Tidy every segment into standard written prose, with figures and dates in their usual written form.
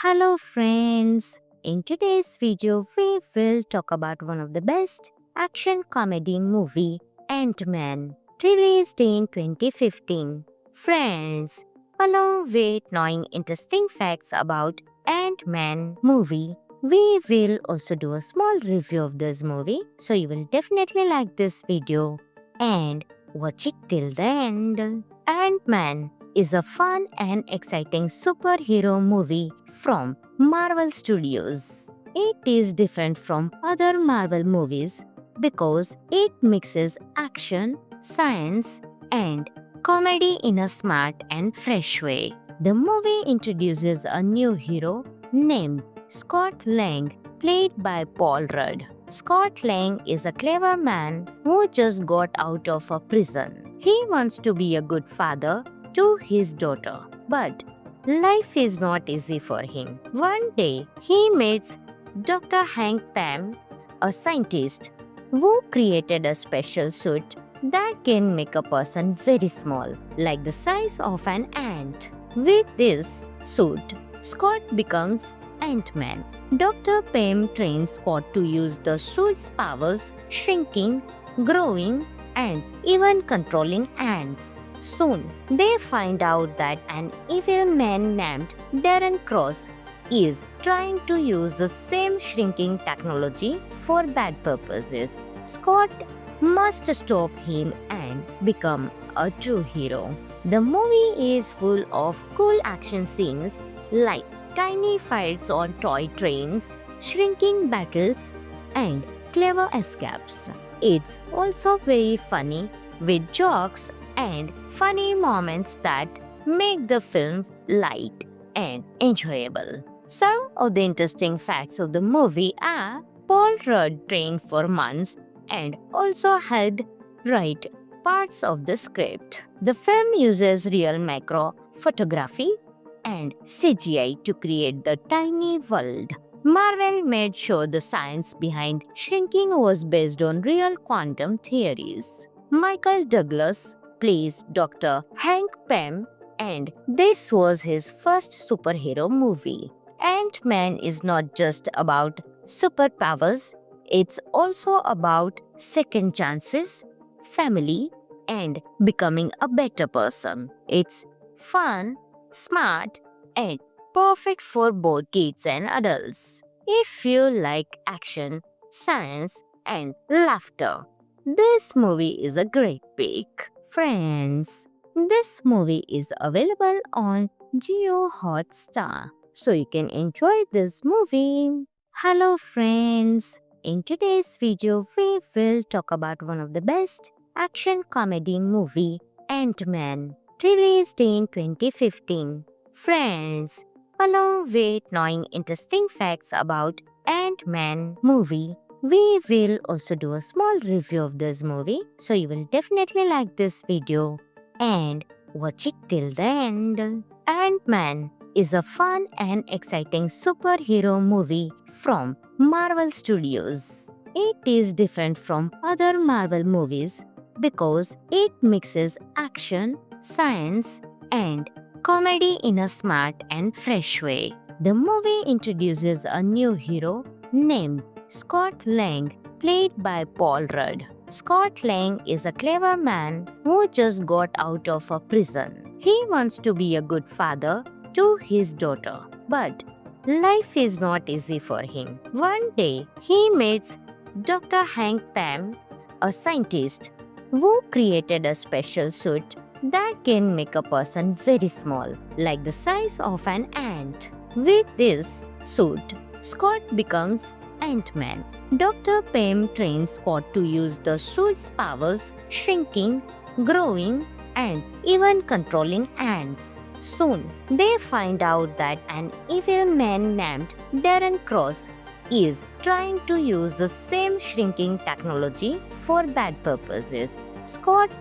Hello friends, in today's video we will talk about one of the best action comedy movie, Ant-Man, released in 2015. Friends, along with knowing interesting facts about Ant-Man movie, we will also do a small review of this movie, so you will definitely like this video and watch it till the end. Ant-Man is a fun and exciting superhero movie from Marvel Studios. It is different from other Marvel movies because it mixes action, science, and comedy in a smart and fresh way. The movie introduces a new hero named Scott Lang, played by Paul Rudd. Scott Lang is a clever man who just got out of a prison. He wants to be a good father to his daughter. But life is not easy for him. One day, he meets Dr. Hank Pym, a scientist who created a special suit that can make a person very small, like the size of an ant. With this suit, Scott becomes Ant-Man. Dr. Pym trains Scott to use the suit's powers, shrinking, growing, and even controlling ants. Soon, they find out that an evil man named Darren Cross is trying to use the same shrinking technology for bad purposes. Scott must stop him and become a true hero. The movie is full of cool action scenes like tiny fights on toy trains, shrinking battles, and clever escapes. It's also very funny with jokes and funny moments that make the film light and enjoyable. Some of the interesting facts of the movie are Paul Rudd trained for months and also helped write parts of the script. The film uses real macro photography and CGI to create the tiny world. Marvel made sure the science behind shrinking was based on real quantum theories. Michael Douglas plays Dr. Hank Pym, and this was his first superhero movie. Ant-Man is not just about superpowers, it's also about second chances, family, and becoming a better person. It's fun, smart, and perfect for both kids and adults. If you like action, science, and laughter, this movie is a great pick. Friends, this movie is available on Geo Hotstar, so you can enjoy this movie. Hello friends, in today's video we will talk about one of the best action comedy movie, Ant-Man, released in 2015. Friends, along with knowing interesting facts about Ant-Man movie, we will also do a small review of this movie, so you will definitely like this video and watch it till the end. Ant-Man is a fun and exciting superhero movie from Marvel Studios. It is different from other Marvel movies because it mixes action, science, and comedy in a smart and fresh way. The movie introduces a new hero named Scott Lang, played by Paul Rudd. Scott Lang is a clever man who just got out of a prison. He wants to be a good father to his daughter, but life is not easy for him. One day, he meets Dr. Hank Pym, a scientist who created a special suit that can make a person very small, like the size of an ant. With this suit, Scott becomes Ant-Man. Dr. Pym trains Scott to use the suit's powers, shrinking, growing, and even controlling ants. Soon, they find out that an evil man named Darren Cross is trying to use the same shrinking technology for bad purposes. Scott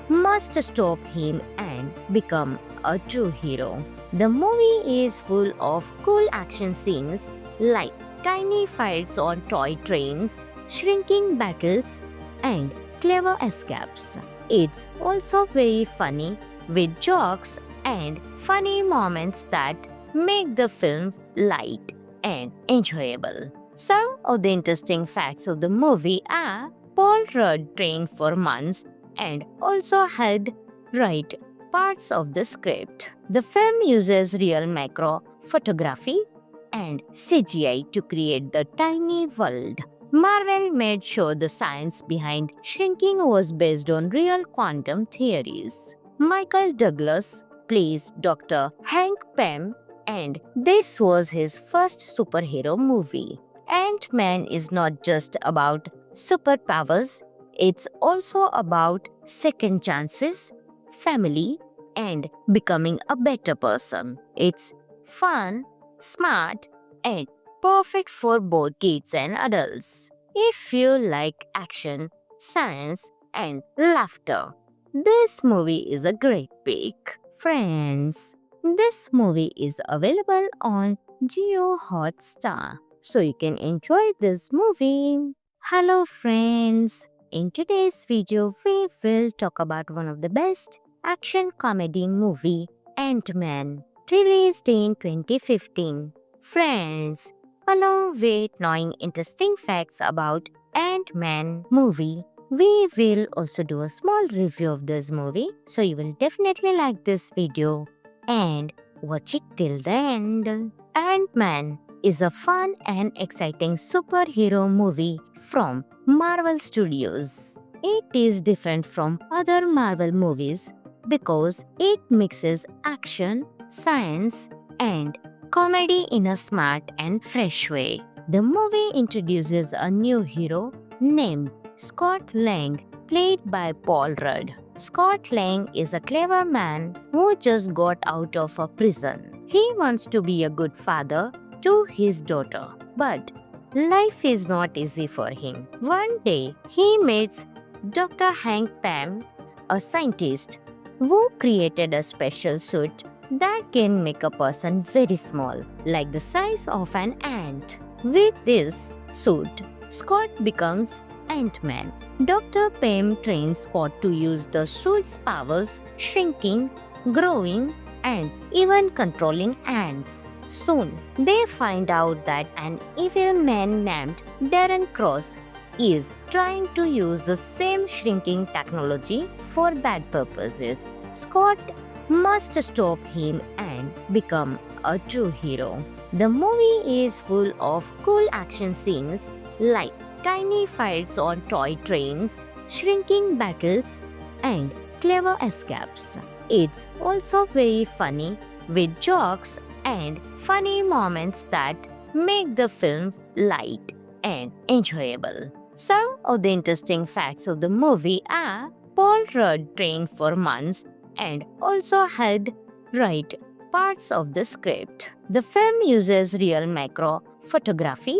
must stop him and become a true hero. The movie is full of cool action scenes like tiny fights on toy trains, shrinking battles, and clever escapes. It's also very funny with jokes and funny moments that make the film light, and enjoyable. Some of the interesting facts of the movie are Paul Rudd trained for months and also helped write parts of the script. The film uses real macro photography and CGI to create the tiny world. Marvel made sure the science behind shrinking was based on real quantum theories. Michael Douglas plays Dr. Hank Pym, and this was his first superhero movie. Ant-Man is not just about superpowers, it's also about second chances, family, and becoming a better person. It's fun, smart, and perfect for both kids and adults. If you like action, science, and laughter, this movie is a great pick. Friends, this movie is available on Geo Hotstar, so you can enjoy this movie. Hello friends, in today's video we will talk about one of the best action comedy movie, Ant-Man, released in 2015. Friends, along with knowing interesting facts about Ant-Man movie, we will also do a small review of this movie, so you will definitely like this video and watch it till the end. Ant-Man is a fun and exciting superhero movie from Marvel Studios. It is different from other Marvel movies because it mixes action, science, and comedy in a smart and fresh way. The movie introduces a new hero named Scott Lang, played by Paul Rudd. Scott Lang is a clever man who just got out of a prison. He wants to be a good father to his daughter, but life is not easy for him. One day, he meets Dr. Hank Pym, a scientist who created a special suit that can make a person very small, like the size of an ant. With this suit, Scott becomes Ant-Man. Dr. Pym trains Scott to use the suit's powers, shrinking, growing, and even controlling ants. Soon, they find out that an evil man named Darren Cross is trying to use the same shrinking technology for bad purposes. Scott must stop him and become a true hero. The movie is full of cool action scenes like tiny fights on toy trains, shrinking battles, and clever escapes. It's also very funny with jokes and funny moments that make the film light and enjoyable. Some of the interesting facts of the movie are Paul Rudd trained for months and also helped write parts of the script. The film uses real macro photography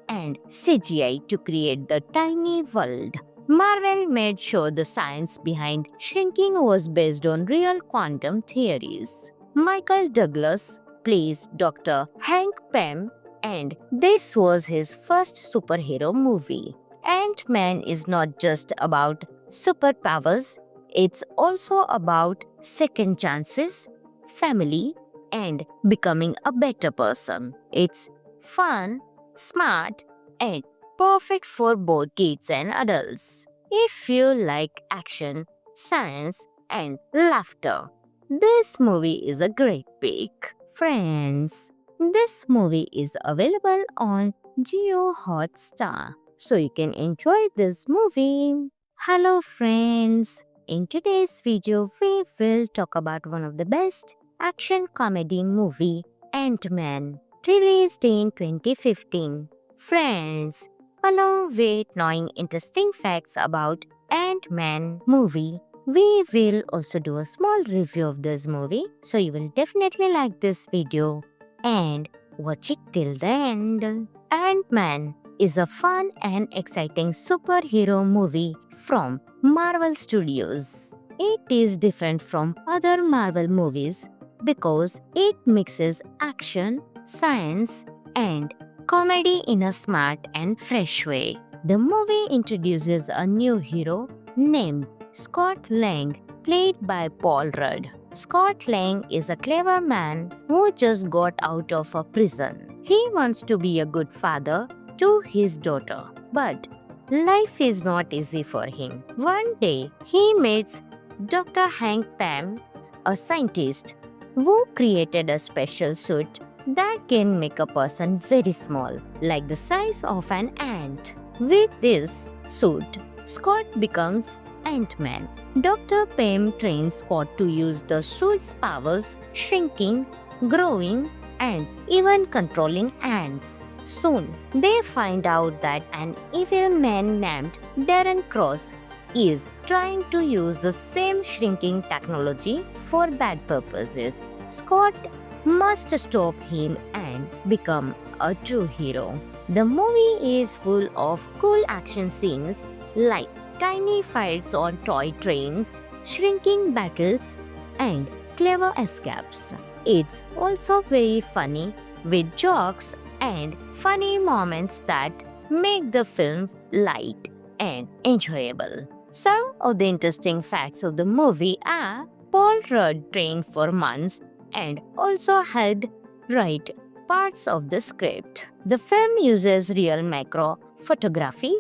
and CGI to create the tiny world. Marvel made sure the science behind shrinking was based on real quantum theories. Michael Douglas plays Dr. Hank Pym, and this was his first superhero movie. Ant-Man is not just about superpowers, it's also about second chances, family, and becoming a better person. It's fun, smart, and perfect for both kids and adults. If you like action, science, and laughter, this movie is a great pick. Friends, this movie is available on Geo Hotstar, so you can enjoy this movie. Hello friends, in today's video we will talk about one of the best action comedy movie, Ant-Man, released in 2015. Friends, along with knowing interesting facts about Ant-Man movie, we will also do a small review of this movie, so you will definitely like this video and watch it till the end. Ant-Man is a fun and exciting superhero movie from Marvel Studios. It is different from other Marvel movies because it mixes action, science, and comedy in a smart and fresh way. The movie introduces a new hero named Scott Lang, played by Paul Rudd. Scott Lang is a clever man who just got out of a prison. He wants to be a good father to his daughter, but life is not easy for him. One day, he meets Dr. Hank Pym, a scientist who created a special suit that can make a person very small, like the size of an ant. With this suit, Scott becomes Ant-Man. Dr. Pym trains Scott to use the suit's powers, shrinking, growing, and even controlling ants. Soon, they find out that an evil man named Darren Cross is trying to use the same shrinking technology for bad purposes. Scott must stop him and become a true hero. The movie is full of cool action scenes like tiny fights on toy trains, shrinking battles, and clever escapes. It's also very funny with jokes and funny moments that make the film light and enjoyable. Some of the interesting facts of the movie are Paul Rudd trained for months and also helped write parts of the script. The film uses real macro photography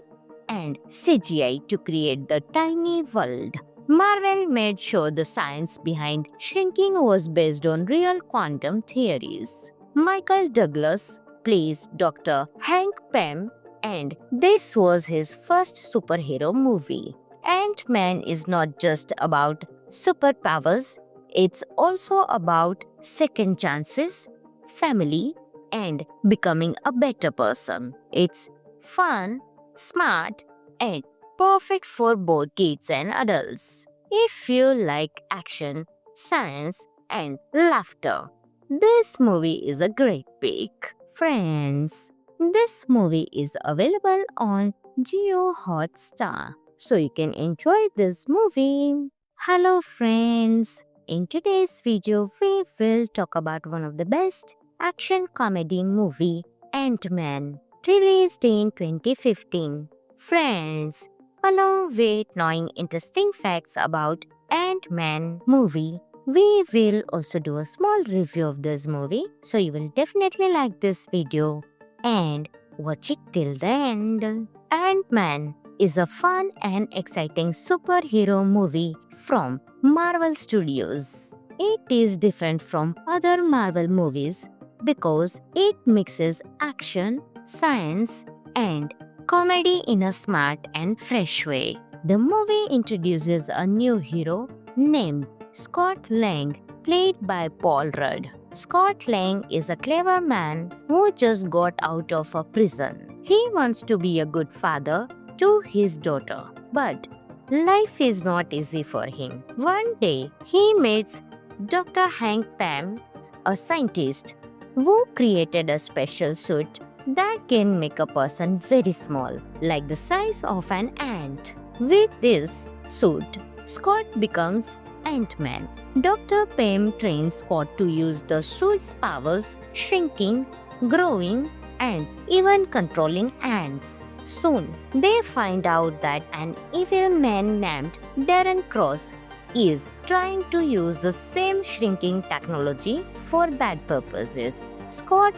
and CGI to create the tiny world. Marvel made sure the science behind shrinking was based on real quantum theories. Michael Douglas plays Dr. Hank Pym, and this was his first superhero movie. Ant-Man is not just about superpowers, it's also about second chances, family, and becoming a better person. It's fun, smart, and perfect for both kids and adults. If you like action, science, and laughter, this movie is a great pick. Friends, this movie is available on Geo Hotstar, so you can enjoy this movie. Hello friends, in today's video we will talk about one of the best action comedy movie, Ant-Man, released in 2015. Friends, along with knowing interesting facts about Ant-Man movie, we will also do a small review of this movie, so you will definitely like this video and watch it till the end. Ant-Man is a fun and exciting superhero movie from Marvel Studios. It is different from other Marvel movies because it mixes action, science, and comedy in a smart and fresh way. The movie introduces a new hero named Scott Lang, played by Paul Rudd. Scott Lang is a clever man who just got out of a prison. He wants to be a good father to his daughter, but life is not easy for him. One day, he meets Dr. Hank Pym, a scientist who created a special suit that can make a person very small, like the size of an ant. With this suit, Scott becomes Ant-Man. Dr. Pym trains Scott to use the suit's powers, shrinking, growing, and even controlling ants. Soon, they find out that an evil man named Darren Cross is trying to use the same shrinking technology for bad purposes. Scott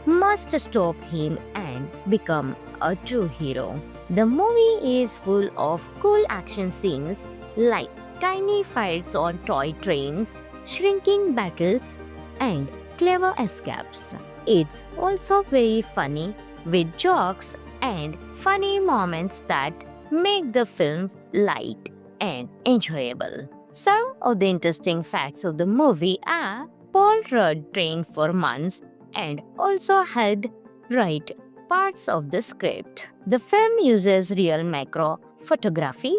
must stop him and become a true hero. The movie is full of cool action scenes like tiny fights on toy trains, shrinking battles, and clever escapes. It's also very funny with jokes and funny moments that make the film light and enjoyable. Some of the interesting facts of the movie are Paul Rudd trained for months and also helped write parts of the script. The film uses real macro photography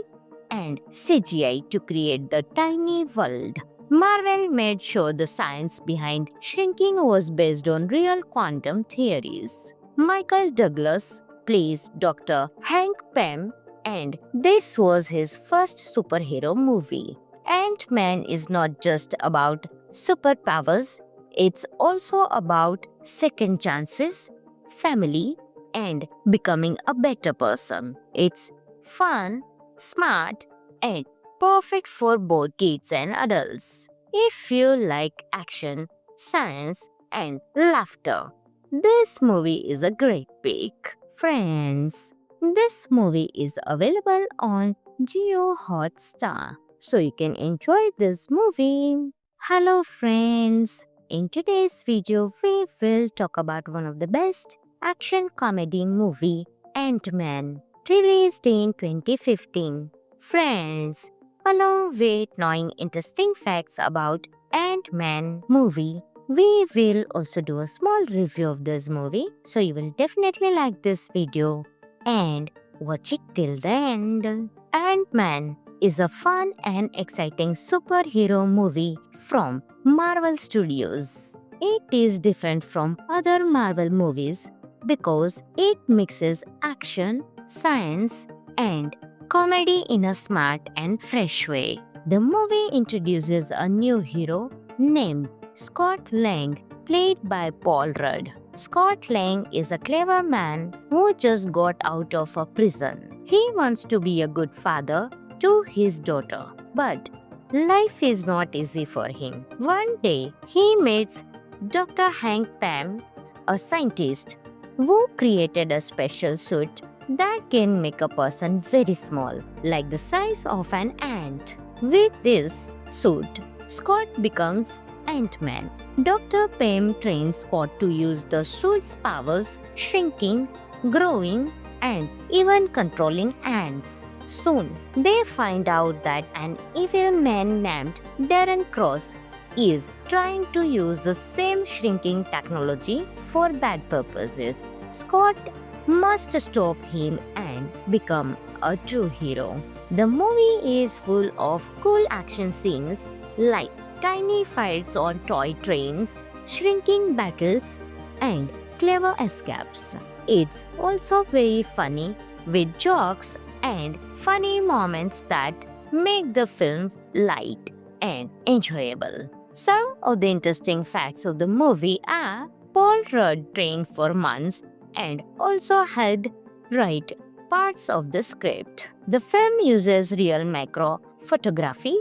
and CGI to create the tiny world. Marvel made sure the science behind shrinking was based on real quantum theories. Michael Douglas plays Dr. Hank Pym, and this was his first superhero movie. Ant-Man is not just about superpowers, it's also about second chances, family, and becoming a better person. It's fun, smart, and perfect for both kids and adults. If you like action, science, and laughter, this movie is a great pick. Friends, this movie is available on Geo Hotstar, so you can enjoy this movie. Hello friends, in today's video we will talk about one of the best action comedy movie, Ant-Man, released in 2015. Friends, along with knowing interesting facts about Ant-Man movie, we will also do a small review of this movie, so you will definitely like this video and watch it till the end. Ant-Man is a fun and exciting superhero movie from Marvel Studios. It is different from other Marvel movies because it mixes action, science, and comedy in a smart and fresh way. The movie introduces a new hero named Scott Lang, played by Paul Rudd. Scott Lang is a clever man who just got out of a prison. He wants to be a good father to his daughter, but life is not easy for him. One day, he meets Dr. Hank Pym, a scientist who created a special suit that can make a person very small, like the size of an ant. With this suit, Scott becomes Ant-Man. Dr. Pym trains Scott to use the suit's powers, shrinking, growing, and even controlling ants. Soon, they find out that an evil man named Darren Cross is trying to use the same shrinking technology for bad purposes. Scott must stop him and become a true hero. The movie is full of cool action scenes like tiny fights on toy trains, shrinking battles, and clever escapes. It's also very funny with jokes and funny moments that make the film light and enjoyable. Some of the interesting facts of the movie are Paul Rudd trained for months and also helped write parts of the script. The film uses real macro photography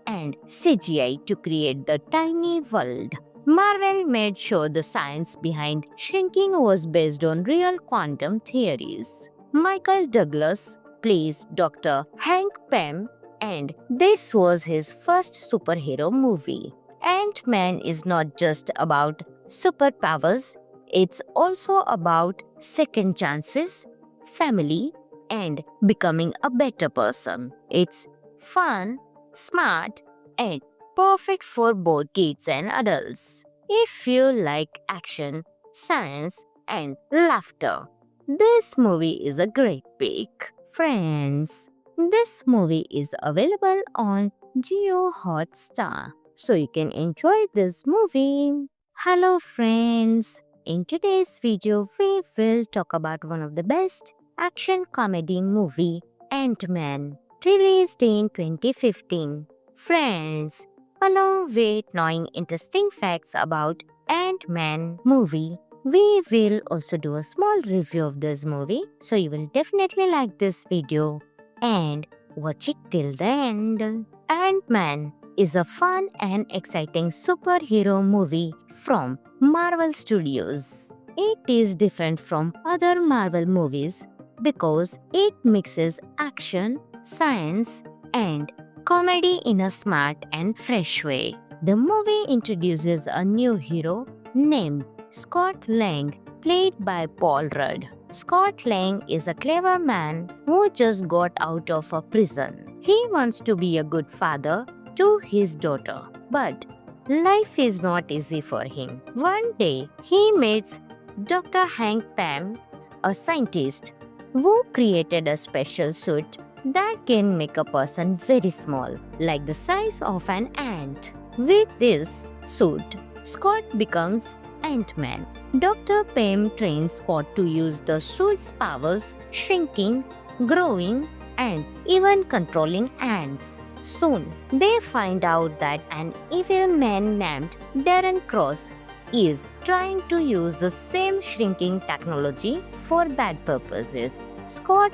and CGI to create the tiny world. Marvel made sure the science behind shrinking was based on real quantum theories. Michael Douglas plays Dr. Hank Pym, and this was his first superhero movie. Ant-Man is not just about superpowers, it's also about second chances, family, and becoming a better person. It's fun, smart, and perfect for both kids and adults. If you like action, science, and laughter, this movie is a great pick. Friends, this movie is available on Geo Hotstar, so you can enjoy this movie. Hello friends, in today's video we will talk about one of the best action comedy movie, Ant-Man, released in 2015. Friends, along with knowing interesting facts about Ant-Man movie, we will also do a small review of this movie, so you will definitely like this video and watch it till the end. Ant-Man is a fun and exciting superhero movie from Marvel Studios. It is different from other Marvel movies because it mixes action, science, and comedy in a smart and fresh way. The movie introduces a new hero named Scott Lang, played by Paul Rudd. Scott Lang is a clever man who just got out of a prison. He wants to be a good father to his daughter, but life is not easy for him. One day, he meets Dr. Hank Pym, a scientist who created a special suit that can make a person very small, like the size of an ant. With this suit, Scott becomes Ant-Man. Dr. Pym trains Scott to use the suit's powers, shrinking, growing, and even controlling ants. Soon, they find out that an evil man named Darren Cross is trying to use the same shrinking technology for bad purposes. Scott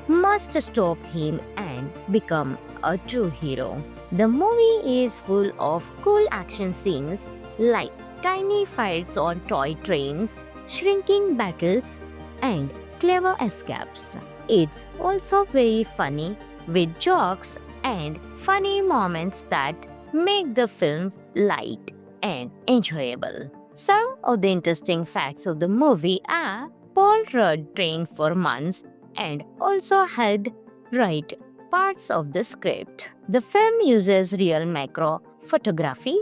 must stop him and become a true hero. The movie is full of cool action scenes like tiny fights on toy trains, shrinking battles, and clever escapes. It's also very funny with jokes and funny moments that make the film light and enjoyable. Some of the interesting facts of the movie are Paul Rudd trained for months and also helped write parts of the script. The film uses real macro photography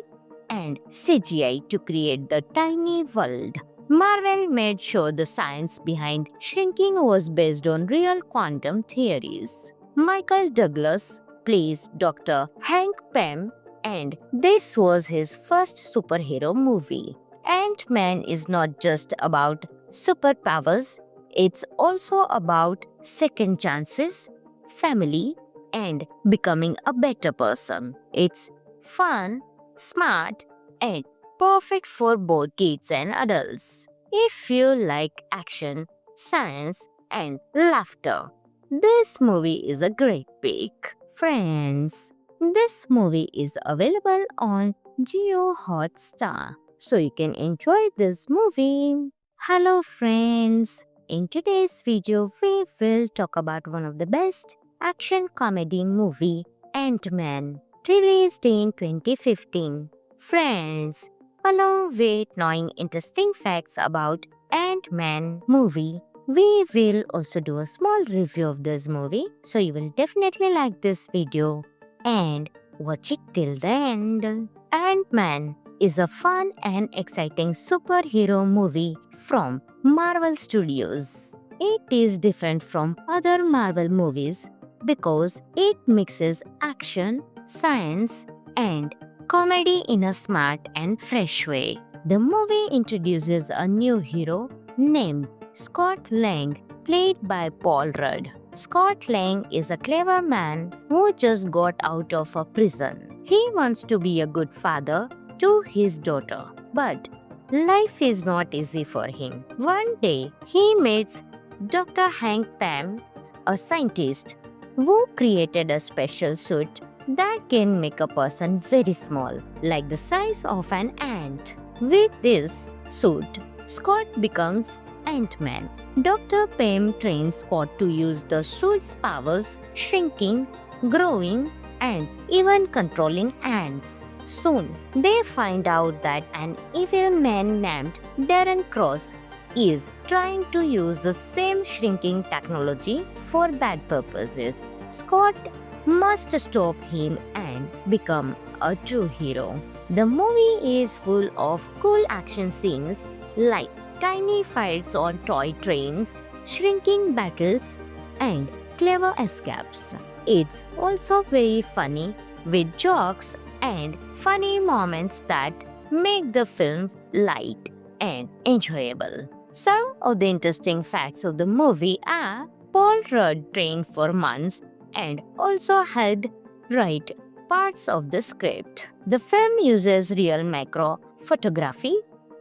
and CGI to create the tiny world. Marvel made sure the science behind shrinking was based on real quantum theories. Michael Douglas plays Dr. Hank Pym, and this was his first superhero movie. Ant-Man is not just about superpowers, it's also about second chances, family, and becoming a better person. It's fun, smart, and perfect for both kids and adults. If you like action, science, and laughter, this movie is a great pick. Friends, this movie is available on Geo Hotstar, so you can enjoy this movie. Hello friends, in today's video we will talk about one of the best action comedy movie, Ant-Man, released in 2015. Friends, along with knowing interesting facts about Ant-Man movie, we will also do a small review of this movie, so you will definitely like this video and watch it till the end. Ant-Man is a fun and exciting superhero movie from Marvel Studios. It is different from other Marvel movies because it mixes action, science, and comedy in a smart and fresh way. The movie introduces a new hero named Scott Lang, played by Paul Rudd. Scott Lang is a clever man who just got out of a prison. He wants to be a good father to his daughter, but life is not easy for him. One day, he meets Dr. Hank Pym, a scientist who created a special suit that can make a person very small, like the size of an ant. With this suit, Scott becomes Ant-Man. Dr. Pym trains Scott to use the suit's powers, shrinking, growing, and even controlling ants. Soon, they find out that an evil man named Darren Cross is trying to use the same shrinking technology for bad purposes. Scott must stop him and become a true hero. The movie is full of cool action scenes like tiny fights on toy trains, shrinking battles, and clever escapes. It's also very funny with jokes and funny moments that make the film light and enjoyable. Some of the interesting facts of the movie are Paul Rudd trained for months and also helped write parts of the script. The film uses real macro photography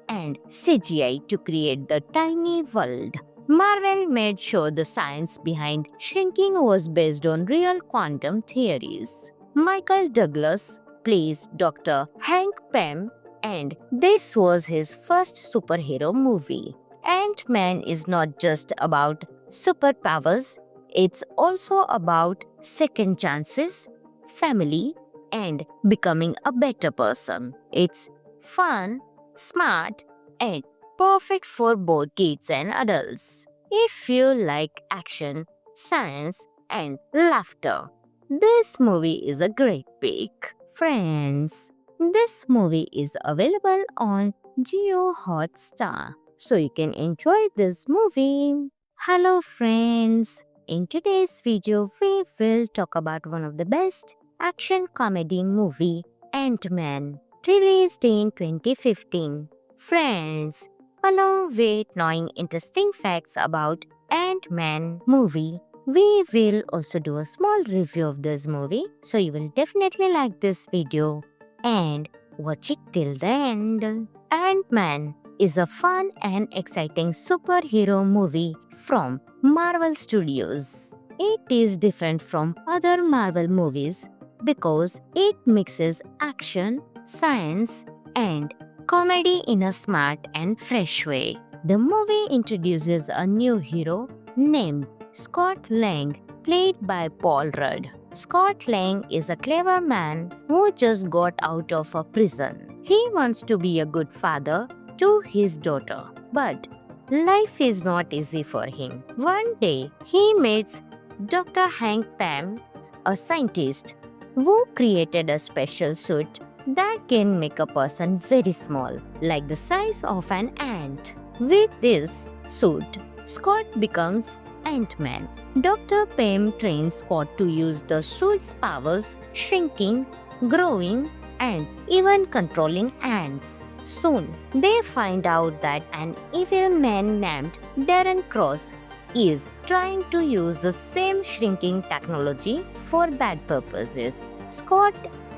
and CGI to create the tiny world. Marvel made sure the science behind shrinking was based on real quantum theories. Michael Douglas plays Dr. Hank Pym, and this was his first superhero movie. Ant-Man is not just about superpowers, it's also about second chances, family, and becoming a better person. It's fun, smart, and perfect for both kids and adults. If you like action, science, and laughter, this movie is a great pick. Friends, this movie is available on Geo Hotstar, so you can enjoy this movie. Hello friends, in today's video we will talk about one of the best action comedy movie, Ant-Man, released in 2015. Friends, along with knowing interesting facts about Ant-Man movie, we will also do a small review of this movie, so you will definitely like this video and watch it till the end. Ant-Man is a fun and exciting superhero movie from Marvel Studios. It is different from other Marvel movies because it mixes action, science, and comedy in a smart and fresh way. The movie introduces a new hero named Scott Lang, played by Paul Rudd. Scott Lang is a clever man who just got out of a prison. He wants to be a good father to his daughter, but life is not easy for him. One day, he meets Dr. Hank Pym, a scientist who created a special suit that can make a person very small, like the size of an ant. With this suit, Scott becomes Ant-Man. Dr. Pym trains Scott to use the suit's powers, shrinking, growing, and even controlling ants. Soon, they find out that an evil man named Darren Cross is trying to use the same shrinking technology for bad purposes. Scott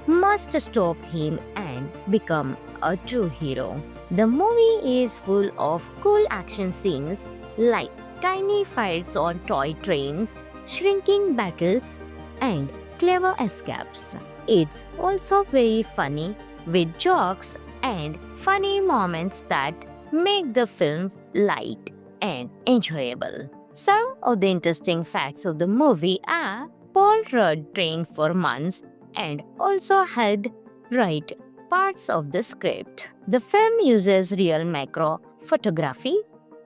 must stop him and become a true hero. The movie is full of cool action scenes like tiny fights on toy trains, shrinking battles, and clever escapes. It's also very funny with jokes and funny moments that make the film light and enjoyable. Some of the interesting facts of the movie are Paul Rudd trained for months and also helped write parts of the script. The film uses real macro photography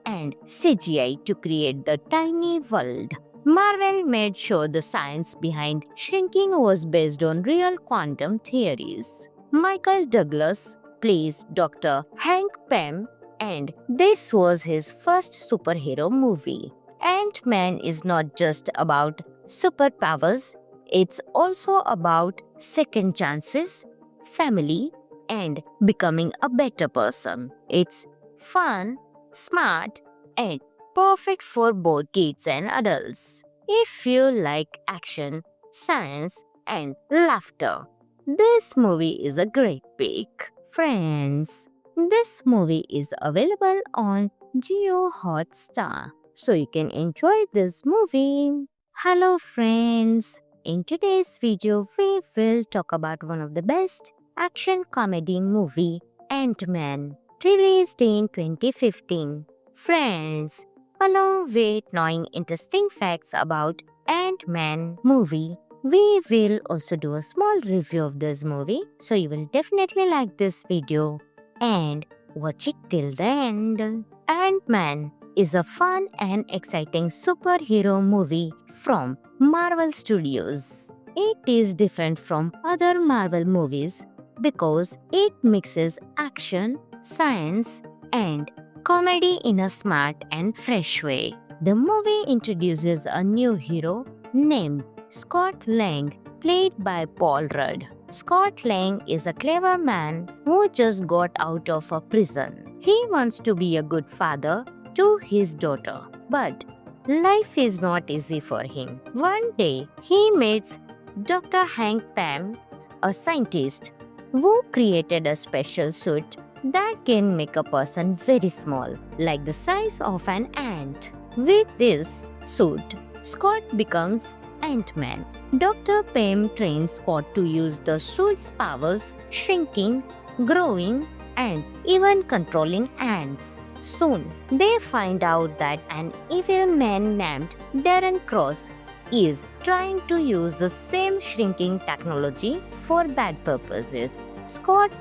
and CGI to create the tiny world. Marvel made sure the science behind shrinking was based on real quantum theories. Michael Douglas plays Dr. Hank Pym, and this was his first superhero movie. Ant-Man is not just about superpowers, it's also about second chances, family, and becoming a better person. It's fun, smart, and perfect for both kids and adults. If you like action, science, and laughter, this movie is a great pick. Friends, this movie is available on Geo Hotstar, so you can enjoy this movie. Hello friends, in today's video we will talk about one of the best action comedy movie, Ant-Man, released in 2015. Friends, along with knowing interesting facts about Ant-Man movie, we will also do a small review of this movie, so you will definitely like this video and watch it till the end. Ant-Man is a fun and exciting superhero movie from Marvel Studios. It is different from other Marvel movies because it mixes action, science, and comedy in a smart and fresh way. The movie introduces a new hero named Scott Lang, played by Paul Rudd. Scott Lang is a clever man who just got out of a prison. He wants to be a good father to his daughter, but life is not easy for him. One day, he meets Dr. Hank Pym, a scientist who created a special suit that can make a person very small, like the size of an ant. With this suit, Scott becomes Ant-Man. Dr. Pym trains Scott to use the suit's powers, shrinking, growing, and even controlling ants. Soon, they find out that an evil man named Darren Cross is trying to use the same shrinking technology for bad purposes. Scott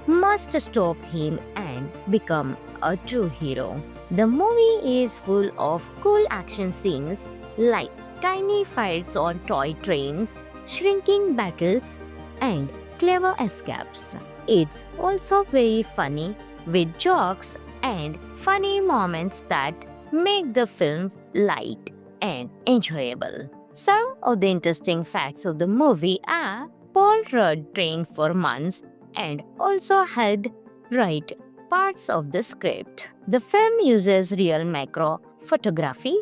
must stop him and become a true hero. The movie is full of cool action scenes like tiny fights on toy trains, shrinking battles, and clever escapes. It's also very funny with jokes and funny moments that make the film light and enjoyable. Some of the interesting facts of the movie are Paul Rudd trained for months and also helped write parts of the script. The film uses real macro photography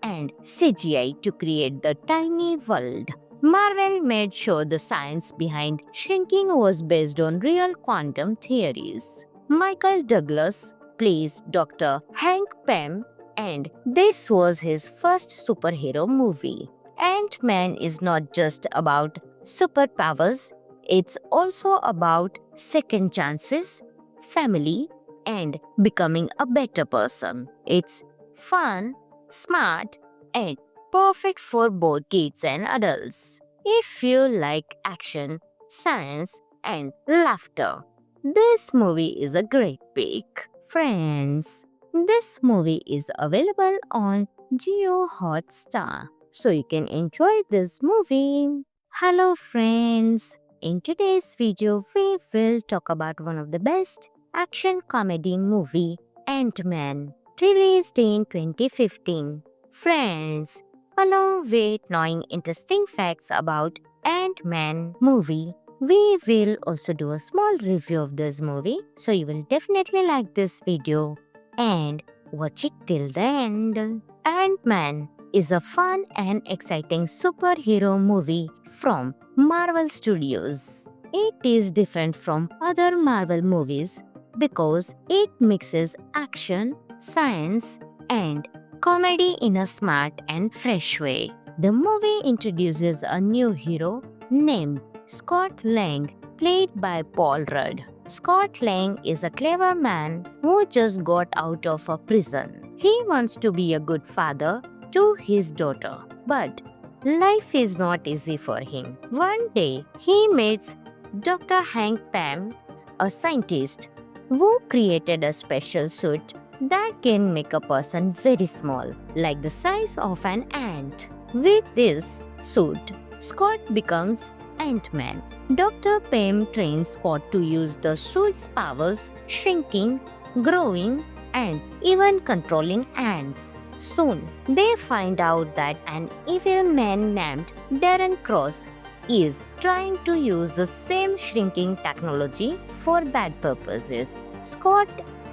and CGI to create the tiny world. Marvel made sure the science behind shrinking was based on real quantum theories. Michael Douglas plays Dr. Hank Pym, and this was his first superhero movie. Ant-Man is not just about superpowers. It's also about second chances, family, and becoming a better person. It's fun, smart, and perfect for both kids and adults. If you like action, science, and laughter, this movie is a great pick. Friends, this movie is available on Geo Hotstar, so you can enjoy this movie. Hello friends, in today's video we will talk about one of the best action comedy movie, Ant-Man, released in 2015. Friends, along with knowing interesting facts about Ant-Man movie, we will also do a small review of this movie, so you will definitely like this video and watch it till the end. Ant-Man is a fun and exciting superhero movie from Marvel Studios. It is different from other Marvel movies because it mixes action, science, and comedy in a smart and fresh way. The movie introduces a new hero named Scott Lang, played by Paul Rudd. Scott Lang is a clever man who just got out of a prison. He wants to be a good father to his daughter, but life is not easy for him. One day, he meets Dr. Hank Pym, a scientist who created a special suit that can make a person very small, like the size of an ant. With this suit, Scott becomes Ant-Man. Dr. Pym trains Scott to use the suit's powers, shrinking, growing, and even controlling ants. Soon, they find out that an evil man named Darren Cross is trying to use the same shrinking technology for bad purposes. Scott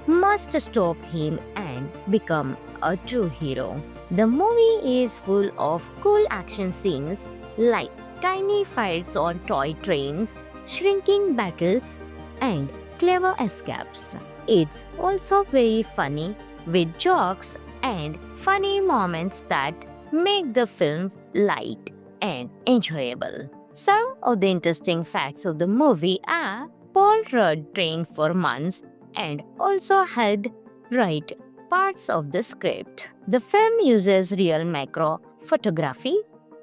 must stop him and become a true hero. The movie is full of cool action scenes like tiny fights on toy trains, shrinking battles, and clever escapes. It's also very funny with jokes and funny moments that make the film light and enjoyable. Some of the interesting facts of the movie are Paul Rudd trained for months and also helped write parts of the script. The film uses real macro photography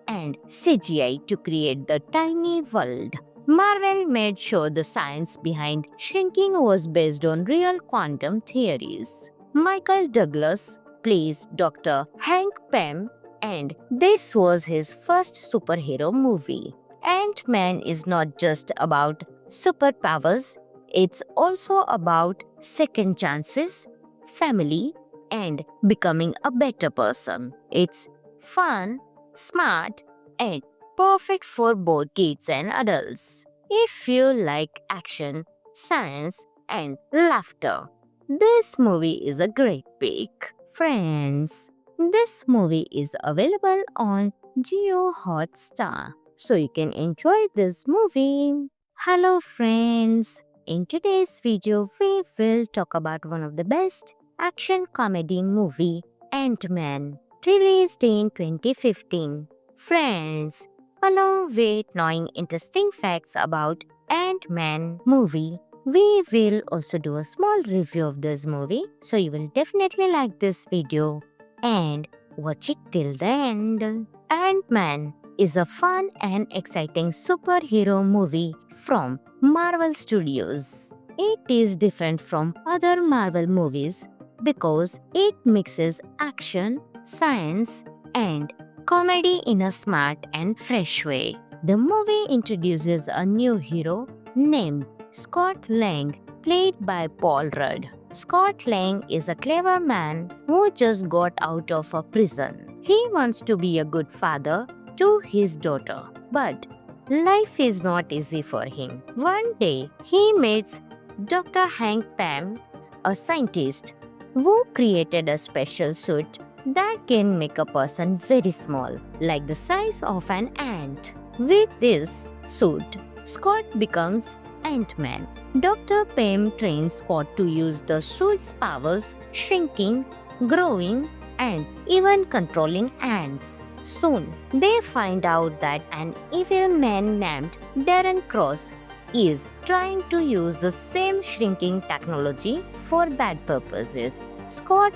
and CGI to create the tiny world. Marvel made sure the science behind shrinking was based on real quantum theories. Michael Douglas plays Dr. Hank Pym, and this was his first superhero movie. Ant-Man is not just about superpowers, it's also about second chances, family, and becoming a better person. It's fun, smart, and perfect for both kids and adults. If you like action, science, and laughter, this movie is a great pick. Friends, this movie is available on Geo Hotstar, so you can enjoy this movie. Hello friends, in today's video we will talk about one of the best action comedy movie, Ant-Man, released in 2015. Friends, along with knowing interesting facts about Ant-Man movie, we will also do a small review of this movie, so you will definitely like this video and watch it till the end. Ant-Man is a fun and exciting superhero movie from Marvel Studios. It is different from other Marvel movies because it mixes action, science, and comedy in a smart and fresh way. The movie introduces a new hero named Scott Lang, played by Paul Rudd. Scott Lang is a clever man who just got out of a prison. He wants to be a good father to his daughter, but life is not easy for him. One day, he meets Dr. Hank Pym, a scientist who created a special suit that can make a person very small, like the size of an ant. With this suit, Scott becomes Ant-Man. Dr. Pym trains Scott to use the suit's powers, shrinking, growing, and even controlling ants. Soon, they find out that an evil man named Darren Cross is trying to use the same shrinking technology for bad purposes. Scott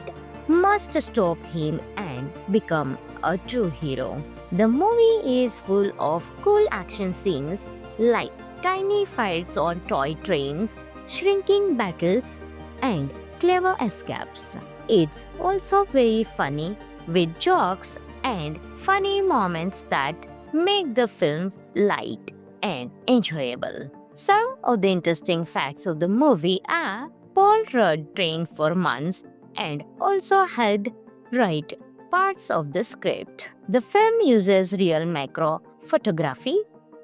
must stop him and become a true hero. The movie is full of cool action scenes like tiny fights on toy trains, shrinking battles, and clever escapes. It's also very funny with jokes and funny moments that make the film light and enjoyable. Some of the interesting facts of the movie are Paul Rudd trained for months and also helped write parts of the script. The film uses real macro photography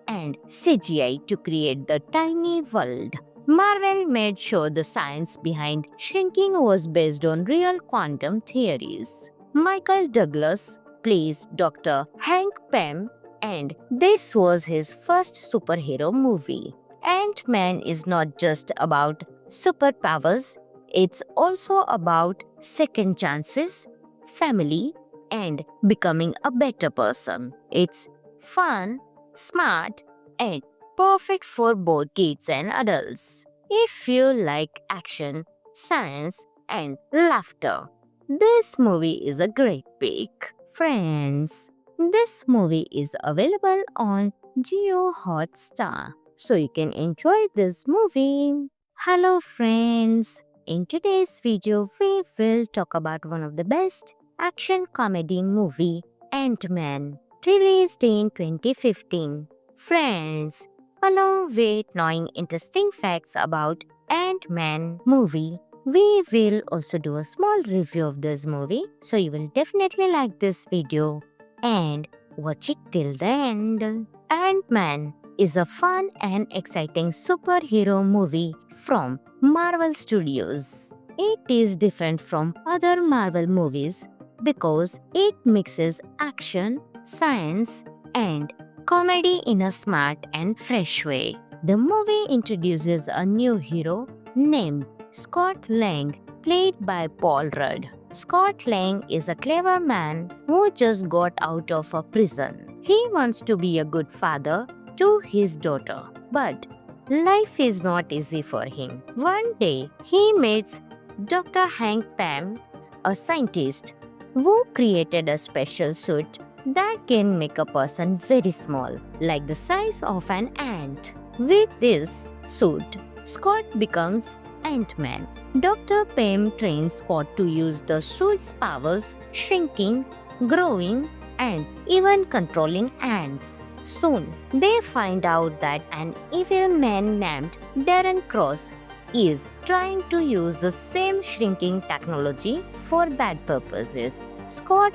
and CGI to create the tiny world. Marvel made sure the science behind shrinking was based on real quantum theories. Michael Douglas plays Dr. Hank Pym, and this was his first superhero movie. Ant-Man is not just about superpowers, it's also about second chances, family, and becoming a better person. It's fun, smart, and perfect for both kids and adults. If you like action, science, and laughter, this movie is a great pick. Friends, this movie is available on Geo Hotstar, so you can enjoy this movie. Hello friends, in today's video we will talk about one of the best action comedy movie, Ant-Man, released in 2015. Friends, along with knowing interesting facts about Ant-Man movie, we will also do a small review of this movie, so you will definitely like this video and watch it till the end. Ant-Man is a fun and exciting superhero movie from Marvel Studios. It is different from other Marvel movies because it mixes action, science, and comedy in a smart and fresh way. The movie introduces a new hero named Scott Lang, played by Paul Rudd. Scott Lang is a clever man who just got out of a prison. He wants to be a good father to his daughter, but life is not easy for him. One day, he meets Dr. Hank Pym, a scientist who created a special suit that can make a person very small, like the size of an ant. With this suit, Scott becomes Ant-Man. Dr. Pym trains Scott to use the suit's powers, shrinking, growing, and even controlling ants. Soon, they find out that an evil man named Darren Cross is trying to use the same shrinking technology for bad purposes. Scott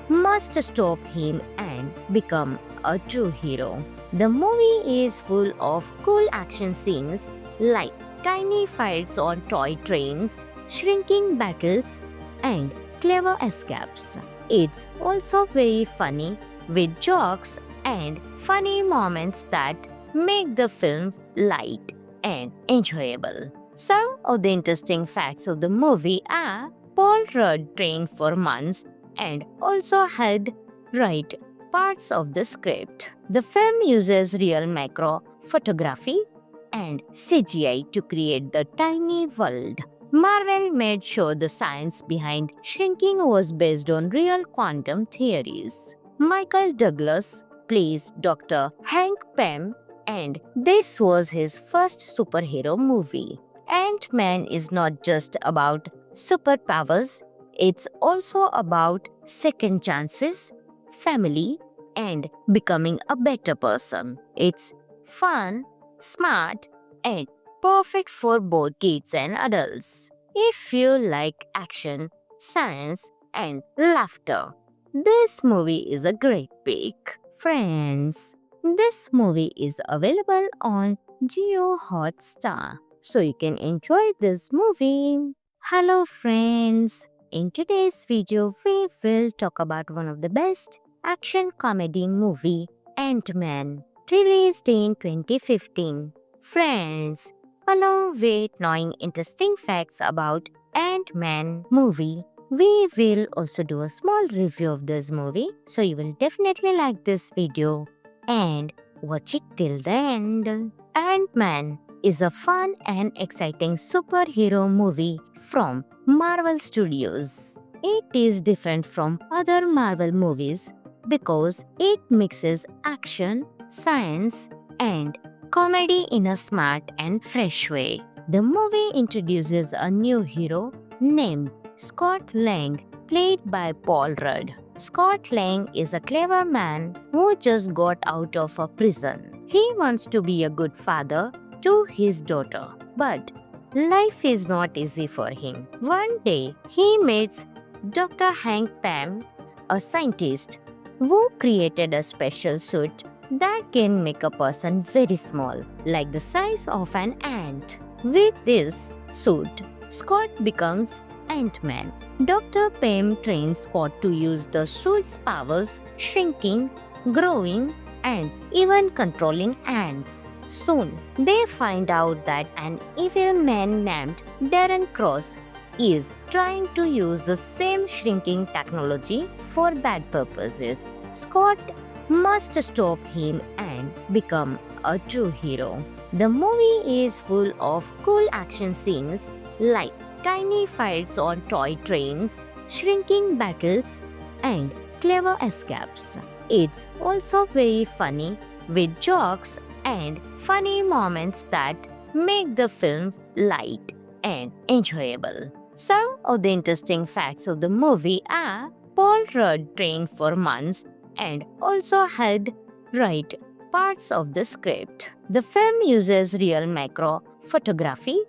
must stop him and become a true hero. The movie is full of cool action scenes like tiny fights on toy trains, shrinking battles, and clever escapes. It's also very funny with jokes and funny moments that make the film light and enjoyable. Some of the interesting facts of the movie are Paul Rudd trained for months and also helped write parts of the script. The film uses real macro photography and CGI to create the tiny world. Marvel made sure the science behind shrinking was based on real quantum theories. Michael Douglas plays Dr. Hank Pym, and this was his first superhero movie. Ant-Man is not just about superpowers, it's also about second chances, family, and becoming a better person. It's fun, smart, and perfect for both kids and adults. If you like action, science, and laughter, this movie is a great pick. Friends, this movie is available on Geo Hotstar, so you can enjoy this movie. Hello friends, in today's video we will talk about one of the best action comedy movie, Ant-Man, released in 2015. Friends, along with knowing interesting facts about Ant-Man movie, we will also do a small review of this movie, so you will definitely like this video and watch it till the end. Ant-Man is a fun and exciting superhero movie from Marvel Studios. It is different from other Marvel movies because it mixes action, science, and comedy in a smart and fresh way. The movie introduces a new hero named Scott Lang, played by Paul Rudd. Scott Lang is a clever man who just got out of a prison. He wants to be a good father to his daughter, but life is not easy for him. One day, he meets Dr. Hank Pym, a scientist who created a special suit that can make a person very small, like the size of an ant. With this suit, Scott becomes Ant-Man. Dr. Pym trains Scott to use the suit's powers, shrinking, growing, and even controlling ants. Soon, they find out that an evil man named Darren Cross is trying to use the same shrinking technology for bad purposes. Scott must stop him and become a true hero. The movie is full of cool action scenes like tiny fights on toy trains, shrinking battles, and clever escapes. It's also very funny with jokes and funny moments that make the film light and enjoyable. Some of the interesting facts of the movie are Paul Rudd trained for months and also helped write parts of the script. The film uses real macro photography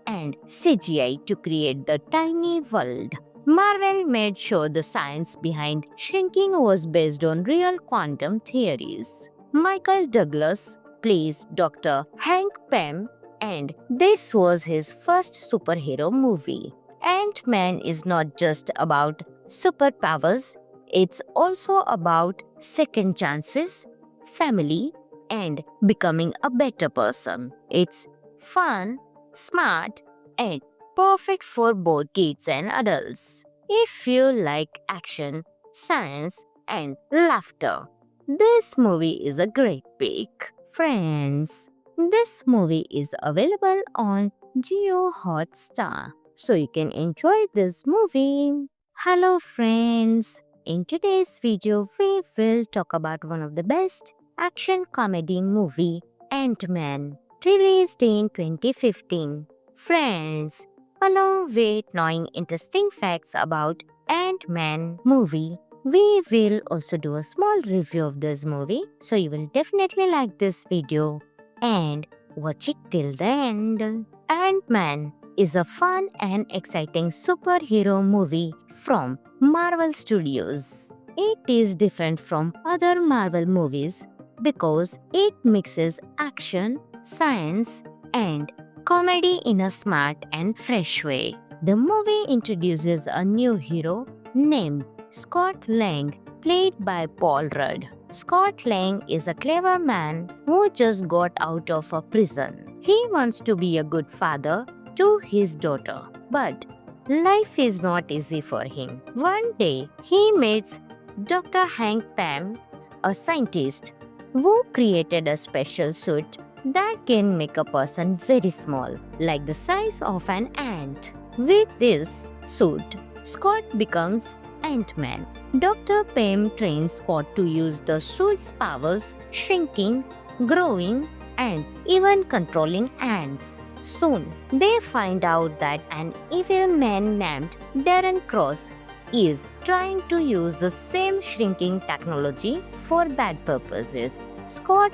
and CGI to create the tiny world. Marvel made sure the science behind shrinking was based on real quantum theories. Michael Douglas plays Dr. Hank Pym, and this was his first superhero movie. Ant-Man is not just about superpowers, it's also about second chances, family, and becoming a better person. It's fun, smart, and perfect for both kids and adults. If you like action, science, and laughter, this movie is a great pick. Friends, this movie is available on Geo Hotstar, so you can enjoy this movie. Hello friends, in today's video we will talk about one of the best action comedy movie, Ant-Man, released in 2015. Friends, along with knowing interesting facts about Ant-Man movie, we will also do a small review of this movie, so you will definitely like this video and watch it till the end. Ant-Man is a fun and exciting superhero movie from Marvel Studios. It is different from other Marvel movies because it mixes action, science, and comedy in a smart and fresh way. The movie introduces a new hero named Scott Lang, played by Paul Rudd. Scott Lang is a clever man who just got out of a prison. He wants to be a good father to his daughter, but life is not easy for him. One day, he meets Dr. Hank Pym, a scientist who created a special suit that can make a person very small, like the size of an ant. With this suit, Scott becomes Ant-Man. Dr. Pym trains Scott to use the suit's powers, shrinking, growing, and even controlling ants. Soon, they find out that an evil man named Darren Cross is trying to use the same shrinking technology for bad purposes. Scott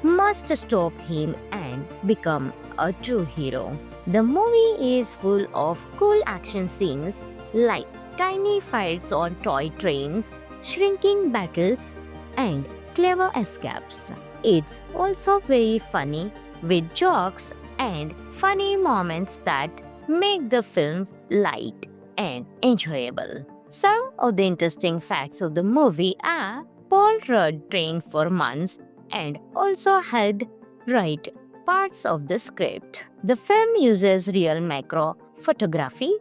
must stop him and become a true hero. The movie is full of cool action scenes like tiny fights on toy trains, shrinking battles, and clever escapes. It's also very funny with jokes and funny moments that make the film light and enjoyable. Some of the interesting facts of the movie are Paul Rudd trained for months and also helped write parts of the script. The film uses real macro photography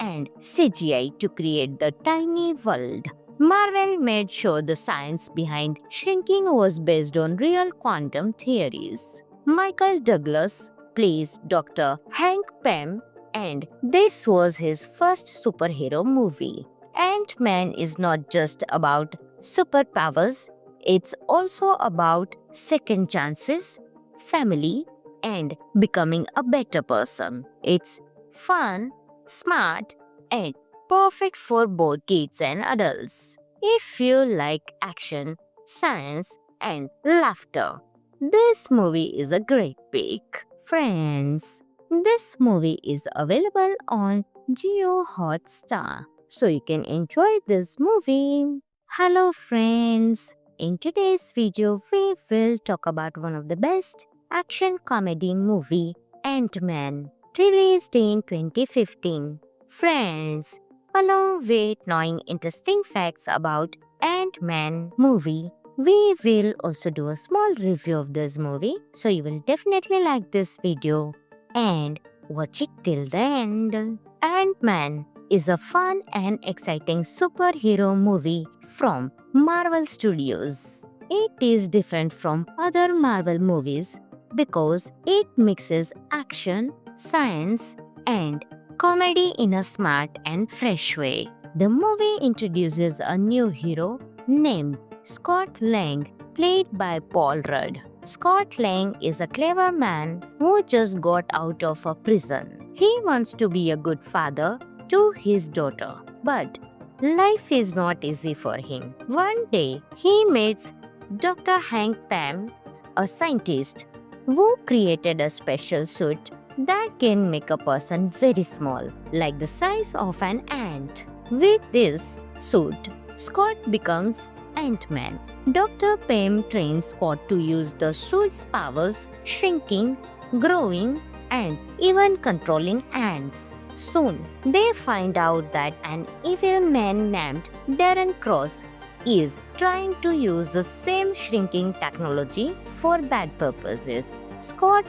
and CGI to create the tiny world. Marvel made sure the science behind shrinking was based on real quantum theories. Michael Douglas plays Dr. Hank Pym, and this was his first superhero movie. Ant-Man is not just about superpowers, it's also about second chances, family, and becoming a better person. It's fun, smart, and perfect for both kids and adults. If you like action, science, and laughter, this movie is a great pick. Friends, this movie is available on Geo Hotstar, so you can enjoy this movie. Hello friends, in today's video we will talk about one of the best action comedy movie, Ant-Man, released in 2015. Friends, along with knowing interesting facts about Ant-Man movie, we will also do a small review of this movie, so you will definitely like this video and watch it till the end. Ant-Man is a fun and exciting superhero movie from Marvel Studios. It is different from other Marvel movies because it mixes action, science, and comedy in a smart and fresh way. The movie introduces a new hero named Scott Lang, played by Paul Rudd. Scott Lang is a clever man who just got out of a prison. He wants to be a good father to his daughter, but life is not easy for him. One day, he meets Dr. Hank Pym, a scientist who created a special suit that can make a person very small, like the size of an ant. With this suit, Scott becomes Ant-Man. Dr. Pym trains Scott to use the suit's powers, shrinking, growing, and even controlling ants. Soon, they find out that an evil man named Darren Cross is trying to use the same shrinking technology for bad purposes. Scott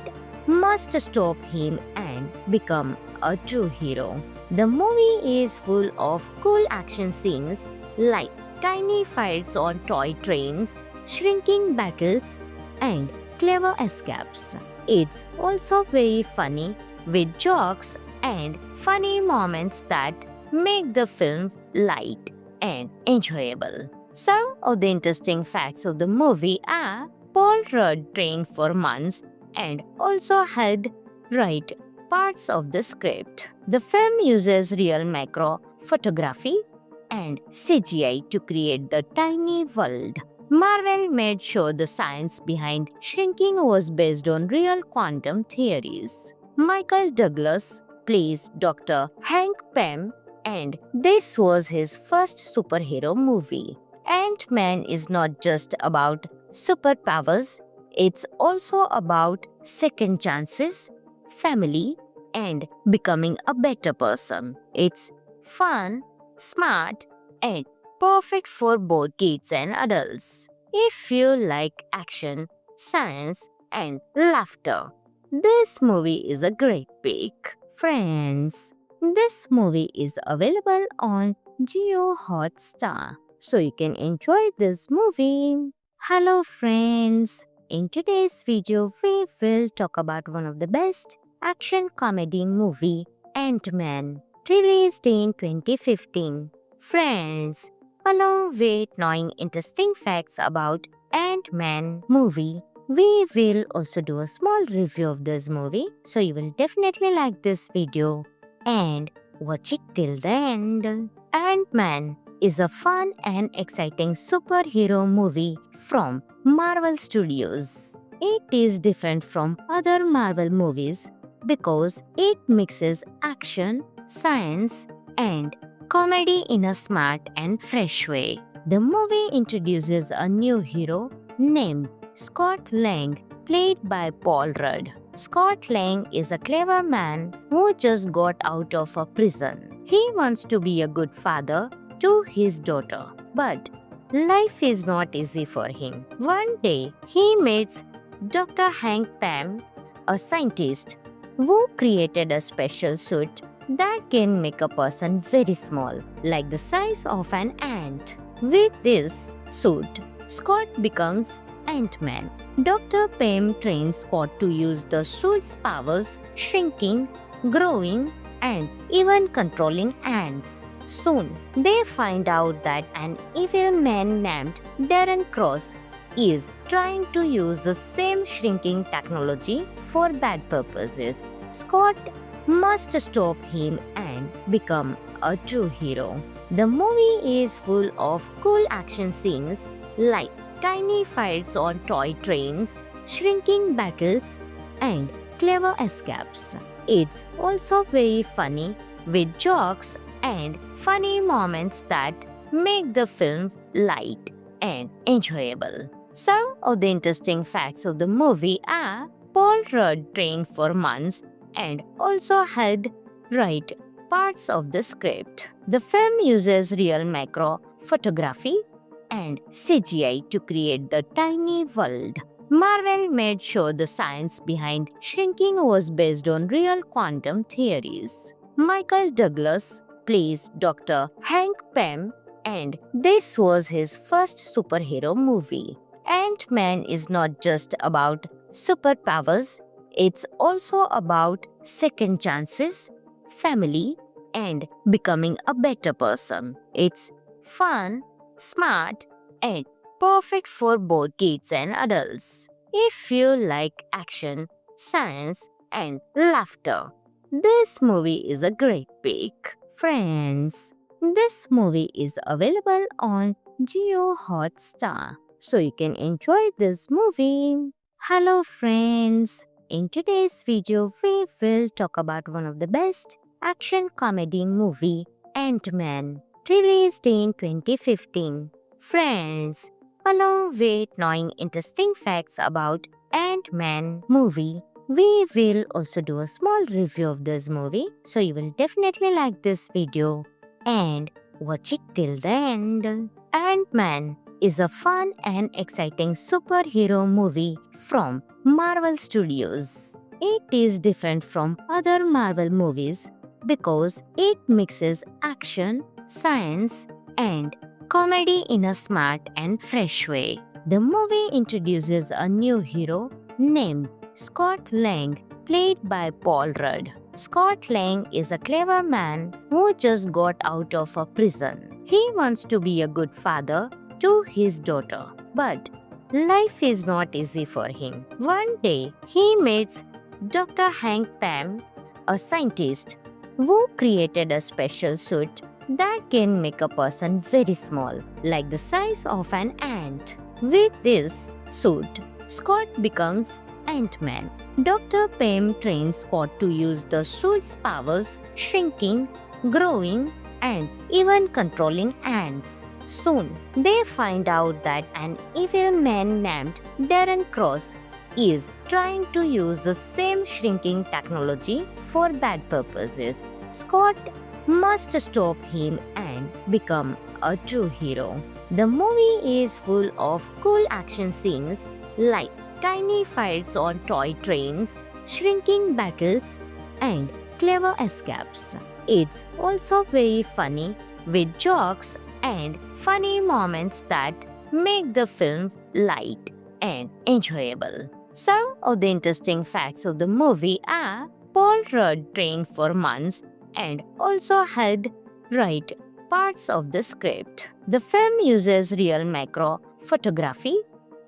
must stop him and become a true hero. The movie is full of cool action scenes like tiny fights on toy trains, shrinking battles, and clever escapes. It's also very funny with jokes and funny moments that make the film light and enjoyable. Some of the interesting facts of the movie are Paul Rudd trained for months and also helped write parts of the script. The film uses real macro photography and CGI to create the tiny world. Marvel made sure the science behind shrinking was based on real quantum theories. Michael Douglas plays Dr. Hank Pym, and this was his first superhero movie. Ant-Man is not just about superpowers, it's also about second chances, family, and becoming a better person. It's fun, smart, and perfect for both kids and adults. If you like action, science, and laughter, this movie is a great pick. Friends, this movie is available on Geo Hotstar, so you can enjoy this movie. Hello friends, in today's video we will talk about one of the best action comedy movie, Ant-Man, released in 2015. Friends, along with knowing interesting facts about Ant-Man movie, we will also do a small review of this movie, so you will definitely like this video and watch it till the end. Ant-Man is a fun and exciting superhero movie from Marvel Studios. It is different from other Marvel movies because it mixes action, science, and comedy in a smart and fresh way. The movie introduces a new hero named Scott Lang, played by Paul Rudd. Scott Lang is a clever man who just got out of a prison. He wants to be a good father to his daughter, but life is not easy for him. One day, he meets Dr. Hank Pym, a scientist who created a special suit that can make a person very small, like the size of an ant. With this suit, Scott becomes Ant-Man. Dr. Pym trains Scott to use the suit's powers, shrinking, growing, and even controlling ants. Soon, they find out that an evil man named Darren Cross is trying to use the same shrinking technology for bad purposes. Scott must stop him and become a true hero. The movie is full of cool action scenes like tiny fights on toy trains, shrinking battles, and clever escapes. It's also very funny with jokes and funny moments that make the film light and enjoyable. Some of the interesting facts of the movie are Paul Rudd trained for months and also helped write parts of the script. The film uses real macro photography and CGI to create the tiny world. Marvel made sure the science behind shrinking was based on real quantum theories. Michael Douglas plays Dr. Hank Pym, and this was his first superhero movie. Ant-Man is not just about superpowers, it's also about second chances, family, and becoming a better person. It's fun, smart, and perfect for both kids and adults. If you like action, science, and laughter, this movie is a great pick. Friends, this movie is available on Geo Hotstar, so you can enjoy this movie. Hello friends, in today's video we will talk about one of the best action comedy movie, Ant-Man, released in 2015. Friends, along with knowing interesting facts about Ant-Man movie, we will also do a small review of this movie, so you will definitely like this video and watch it till the end. Ant-Man is a fun and exciting superhero movie from Marvel Studios. It is different from other Marvel movies because it mixes action, science, and comedy in a smart and fresh way. The movie introduces a new hero named Scott Lang, played by Paul Rudd. Scott Lang is a clever man who just got out of a prison. He wants to be a good father to his daughter, but life is not easy for him. One day, he meets Dr. Hank Pym, a scientist who created a special suit that can make a person very small, like the size of an ant. With this suit, Scott becomes Ant-Man. Dr. Pym trains Scott to use the suit's powers, shrinking, growing, and even controlling ants. Soon, they find out that an evil man named Darren Cross is trying to use the same shrinking technology for bad purposes. Scott must stop him and become a true hero. The movie is full of cool action scenes like tiny fights on toy trains, shrinking battles, and clever escapes. It's also very funny with jokes and funny moments that make the film light and enjoyable. Some of the interesting facts of the movie are Paul Rudd trained for months and also helped write parts of the script. The film uses real macro photography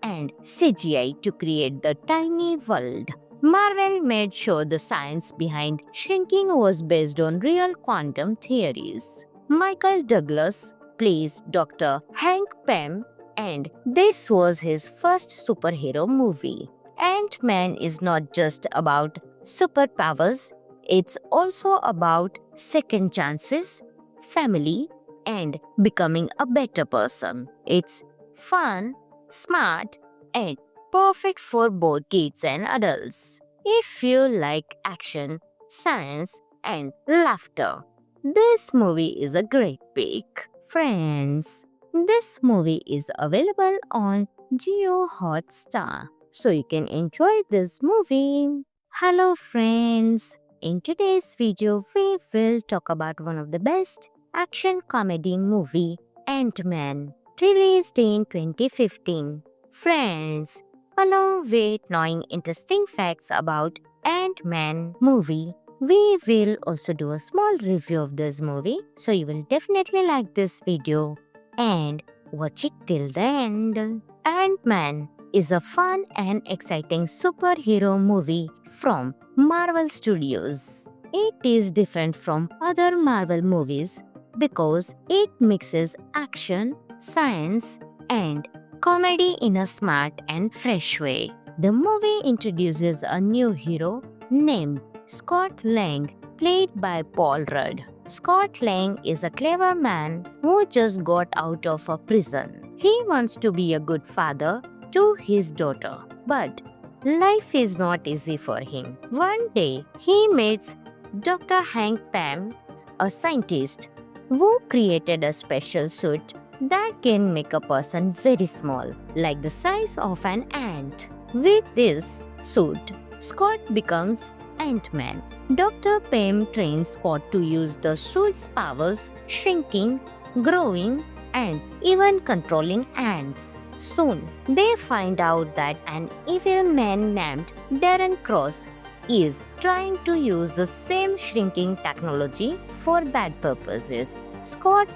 and CGI to create the tiny world. Marvel made sure the science behind shrinking was based on real quantum theories. Michael Douglas plays Dr. Hank Pym, and this was his first superhero movie. Ant-Man is not just about superpowers, it's also about second chances, family, and becoming a better person. It's fun, smart, and perfect for both kids and adults. If you like action, science, and laughter, this movie is a great pick. Friends, this movie is available on Geo Hotstar, so you can enjoy this movie. Hello friends, In today's video, we will talk about one of the best action comedy movie, Ant-Man, released in 2015. Friends, along with knowing interesting facts about Ant-Man movie, we will also do a small review of this movie, so you will definitely like this video and watch it till the end. Ant-Man is a fun and exciting superhero movie from Marvel Studios. It is different from other Marvel movies because it mixes action, science, and comedy in a smart and fresh way. The movie introduces a new hero named Scott Lang, played by Paul Rudd. Scott Lang is a clever man who just got out of a prison. He wants to be a good father to his daughter, but life is not easy for him. One day, he meets Dr. Hank Pym, a scientist who created a special suit that can make a person very small, like the size of an ant. With this suit, Scott becomes Ant-Man. Dr. Pym trains Scott to use the suit's powers, shrinking, growing, and even controlling ants. Soon, they find out that an evil man named Darren Cross is trying to use the same shrinking technology for bad purposes. Scott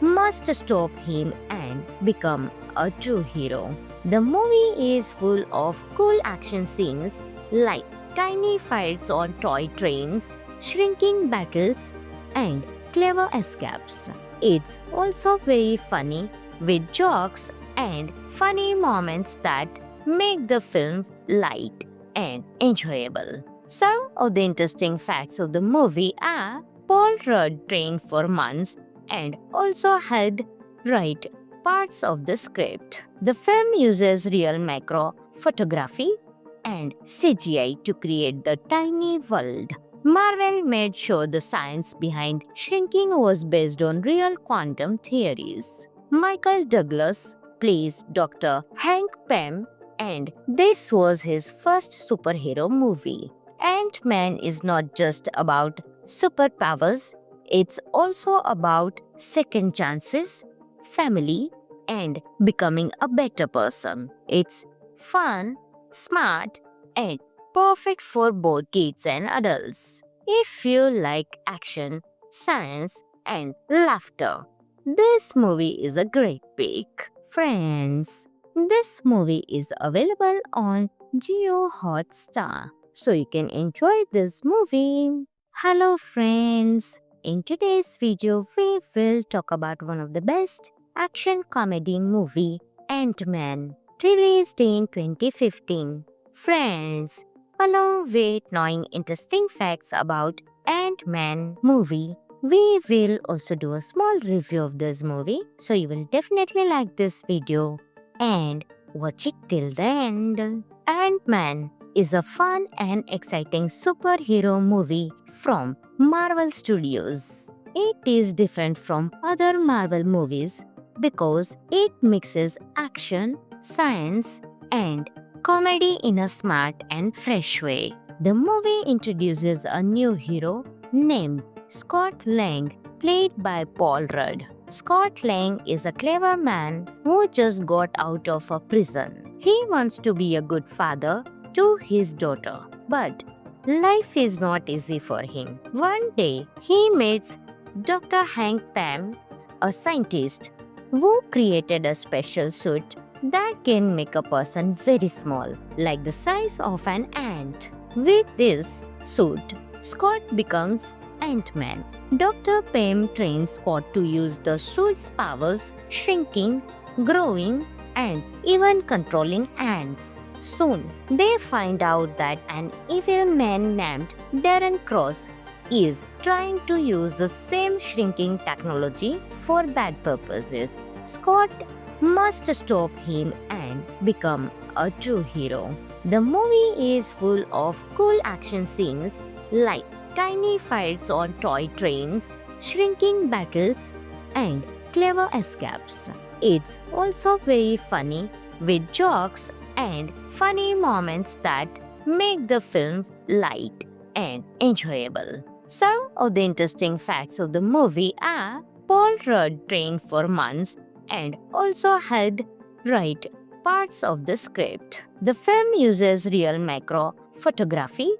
must stop him and become a true hero. The movie is full of cool action scenes like tiny fights on toy trains, shrinking battles, and clever escapes. It's also very funny with jokes and funny moments that make the film light and enjoyable. Some of the interesting facts of the movie are Paul Rudd trained for months and also helped write parts of the script. The film uses real macro photography and CGI to create the tiny world. Marvel made sure the science behind shrinking was based on real quantum theories. Michael Douglas plays Dr. Hank Pym, and this was his first superhero movie. Ant-Man is not just about superpowers, it's also about second chances, family, and becoming a better person. It's fun, smart, and perfect for both kids and adults. If you like action, science, and laughter, this movie is a great pick. Friends, this movie is available on Jio Hotstar, so you can enjoy this movie. Hello friends, in today's video we will talk about one of the best action comedy movie, Ant-Man, released in 2015. Friends, along with knowing interesting facts about Ant-Man movie, we will also do a small review of this movie, so you will definitely like this video and watch it till the end. Ant-Man is a fun and exciting superhero movie from Marvel Studios. It is different from other Marvel movies because it mixes action, science, and comedy in a smart and fresh way. The movie introduces a new hero named Scott Lang, played by Paul Rudd. Scott Lang is a clever man who just got out of a prison. He wants to be a good father to his daughter, but life is not easy for him. One day, he meets Dr. Hank Pym, a scientist who created a special suit that can make a person very small, like the size of an ant. With this suit, Scott becomes Ant-Man. Dr. Pym trains Scott to use the suit's powers, shrinking, growing, and even controlling ants. Soon, they find out that an evil man named Darren Cross is trying to use the same shrinking technology for bad purposes. Scott must stop him and become a true hero. The movie is full of cool action scenes like tiny fights on toy trains, shrinking battles, and clever escapes. It's also very funny with jokes and funny moments that make the film light and enjoyable. Some of the interesting facts of the movie are Paul Rudd trained for months and also helped write parts of the script. The film uses real macro photography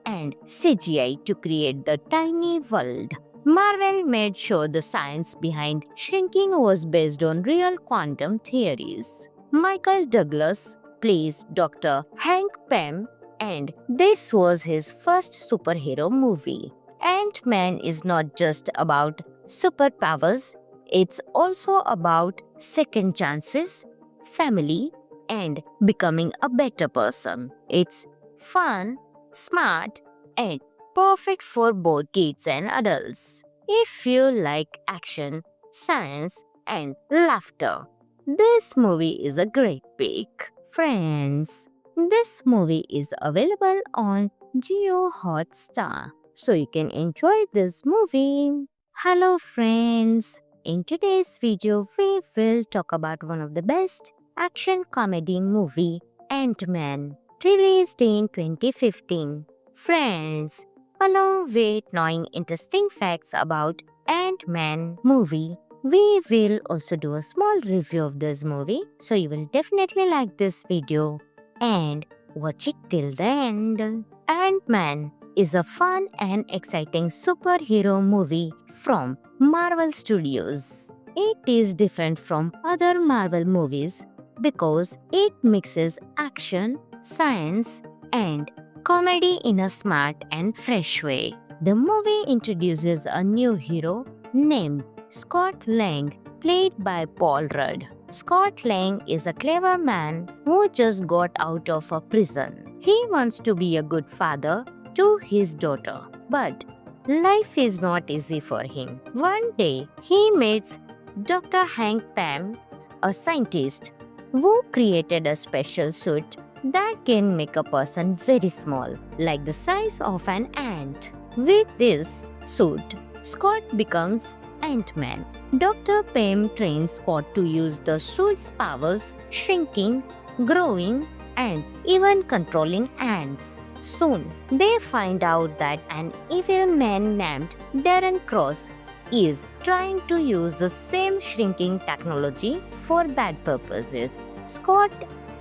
and CGI to create the tiny world. Marvel made sure the science behind shrinking was based on real quantum theories. Michael Douglas plays Dr. Hank Pym, and this was his first superhero movie. Ant-Man is not just about superpowers, it's also about second chances, family, and becoming a better person. It's fun, smart, and perfect for both kids and adults. If you like action, science, and laughter, this movie is a great pick. Friends, this movie is available on Geo Hotstar, so you can enjoy this movie. Hello friends, in today's video we will talk about one of the best action comedy movie, Ant-Man, released in 2015. Friends, along with knowing interesting facts about Ant-Man movie, we will also do a small review of this movie, so you will definitely like this video and watch it till the end. Ant-Man is a fun and exciting superhero movie from Marvel Studios. It is different from other Marvel movies because it mixes action, science, and comedy in a smart and fresh way. The movie introduces a new hero named Scott Lang, played by Paul Rudd. Scott Lang is a clever man who just got out of a prison. He wants to be a good father to his daughter, but life is not easy for him. One day, he meets Dr. Hank Pym, a scientist who created a special suit that can make a person very small, like the size of an ant. With this suit, Scott becomes Ant-Man. Dr. Pym trains Scott to use the suit's powers, shrinking, growing, and even controlling ants. Soon, they find out that an evil man named Darren Cross is trying to use the same shrinking technology for bad purposes. Scott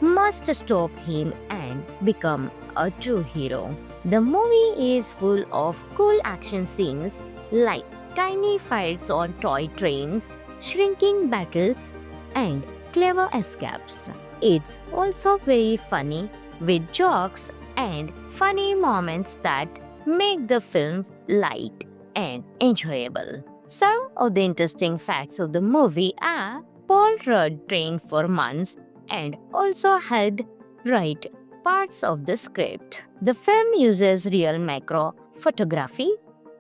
must stop him and become a true hero. The movie is full of cool action scenes like tiny fights on toy trains, shrinking battles, and clever escapes. It's also very funny with jokes and funny moments that make the film light and enjoyable. Some of the interesting facts of the movie are Paul Rudd trained for months and also helped write parts of the script. The film uses real macro photography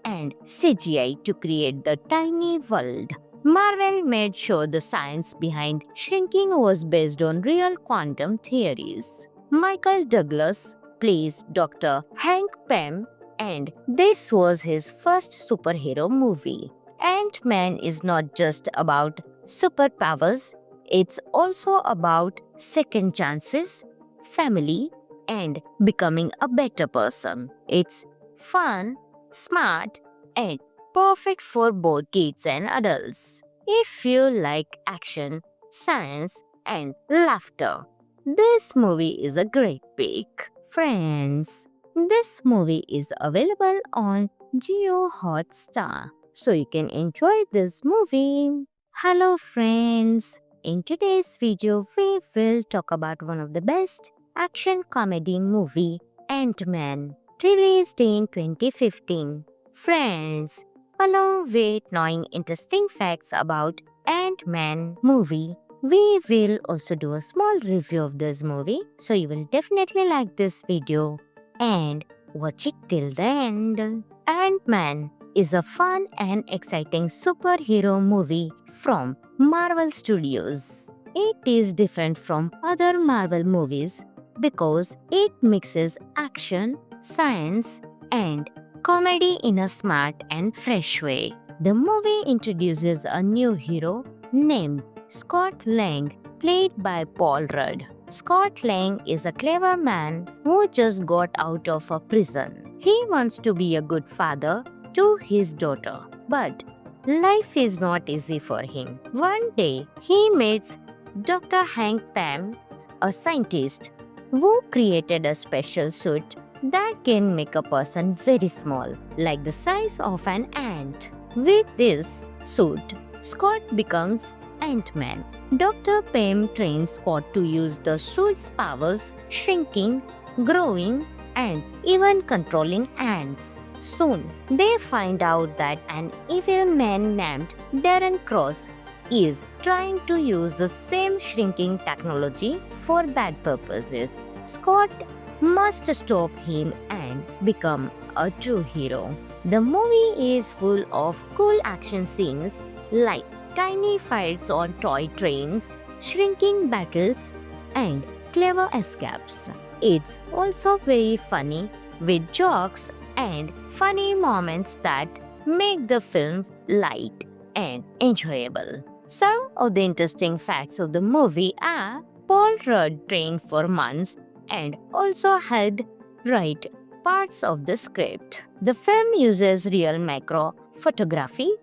and CGI to create the tiny world. Marvel made sure the science behind shrinking was based on real quantum theories. Michael Douglas plays Dr. Hank Pym, and this was his first superhero movie. Ant-Man is not just about superpowers, it's also about second chances, family, and becoming a better person. It's fun, smart, and perfect for both kids and adults. If you like action, science, and laughter, this movie is a great pick. Friends, this movie is available on Geo Hotstar, so you can enjoy this movie. Hello friends, in today's video we will talk about one of the best action comedy movie, Ant-Man, released in 2015. Friends, along with knowing interesting facts about Ant-Man movie, we will also do a small review of this movie, so you will definitely like this video and watch it till the end. Ant-Man is a fun and exciting superhero movie from Marvel Studios. It is different from other Marvel movies because it mixes action, science, and comedy in a smart and fresh way. The movie introduces a new hero named Scott Lang, played by Paul Rudd. Scott Lang is a clever man who just got out of a prison. He wants to be a good father to his daughter, but life is not easy for him. One day, he meets Dr. Hank Pym, a scientist who created a special suit that can make a person very small, like the size of an ant. With this suit, Scott becomes Ant-Man. Dr. Pym trains Scott to use the suit's powers, shrinking, growing, and even controlling ants. Soon, they find out that an evil man named Darren Cross is trying to use the same shrinking technology for bad purposes. Scott must stop him and become a true hero. The movie is full of cool action scenes like tiny fights on toy trains, shrinking battles, and clever escapes. It's also very funny with jokes and funny moments that make the film light and enjoyable. Some of the interesting facts of the movie are Paul Rudd trained for months and also helped write parts of the script. The film uses real macro photography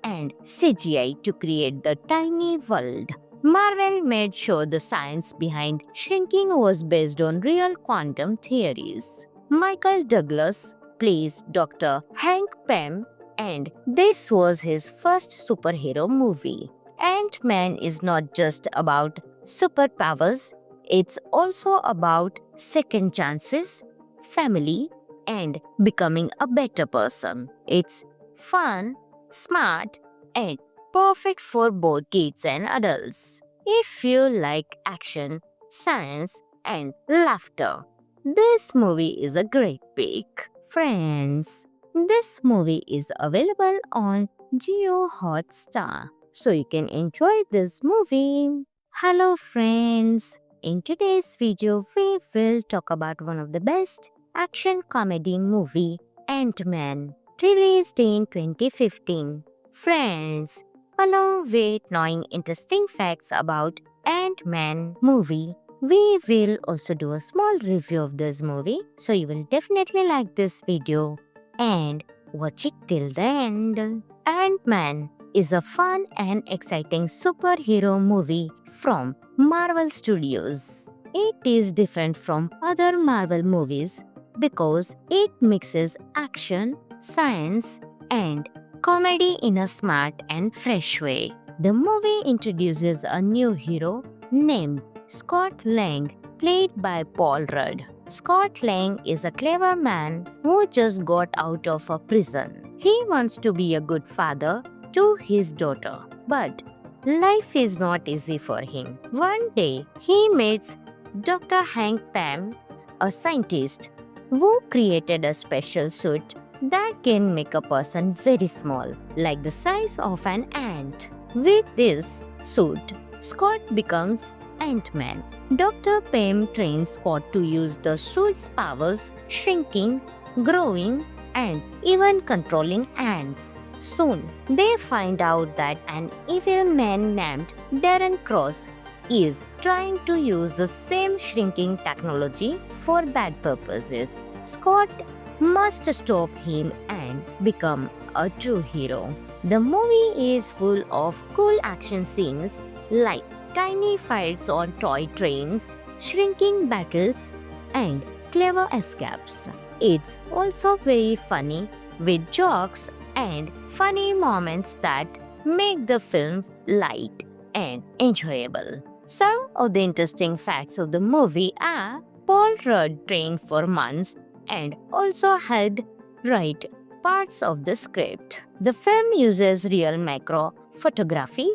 and CGI to create the tiny world. Marvel made sure the science behind shrinking was based on real quantum theories. Michael Douglas plays Dr. Hank Pym, and this was his first superhero movie. Ant-Man is not just about superpowers, it's also about second chances, family, and becoming a better person. It's fun, smart, and perfect for both kids and adults. If you like action, science, and laughter, this movie is a great pick. Friends, this movie is available on Geo Hotstar, so you can enjoy this movie. Hello friends, in today's video we will talk about one of the best action comedy movie, Ant-Man, released in 2015. Friends, along with knowing interesting facts about Ant-Man movie, we will also do a small review of this movie, so you will definitely like this video and watch it till the end. Ant-Man is a fun and exciting superhero movie from Marvel Studios. It is different from other Marvel movies because it mixes action, science, and comedy in a smart and fresh way. The movie introduces a new hero named Scott Lang, played by Paul Rudd. Scott Lang is a clever man who just got out of a prison. He wants to be a good father to his daughter, but life is not easy for him. One day, he meets Dr. Hank Pym, a scientist who created a special suit that can make a person very small, like the size of an ant. With this suit, Scott becomes Ant-Man. Dr. Pym trains Scott to use the suit's powers, shrinking, growing, and even controlling ants. Soon, they find out that an evil man named Darren Cross is trying to use the same shrinking technology for bad purposes. Scott must stop him and become a true hero. The movie is full of cool action scenes like tiny fights on toy trains, shrinking battles, and clever escapes. It's also very funny with jokes and funny moments that make the film light and enjoyable. Some of the interesting facts of the movie are Paul Rudd trained for months and also helped write parts of the script. The film uses real macro photography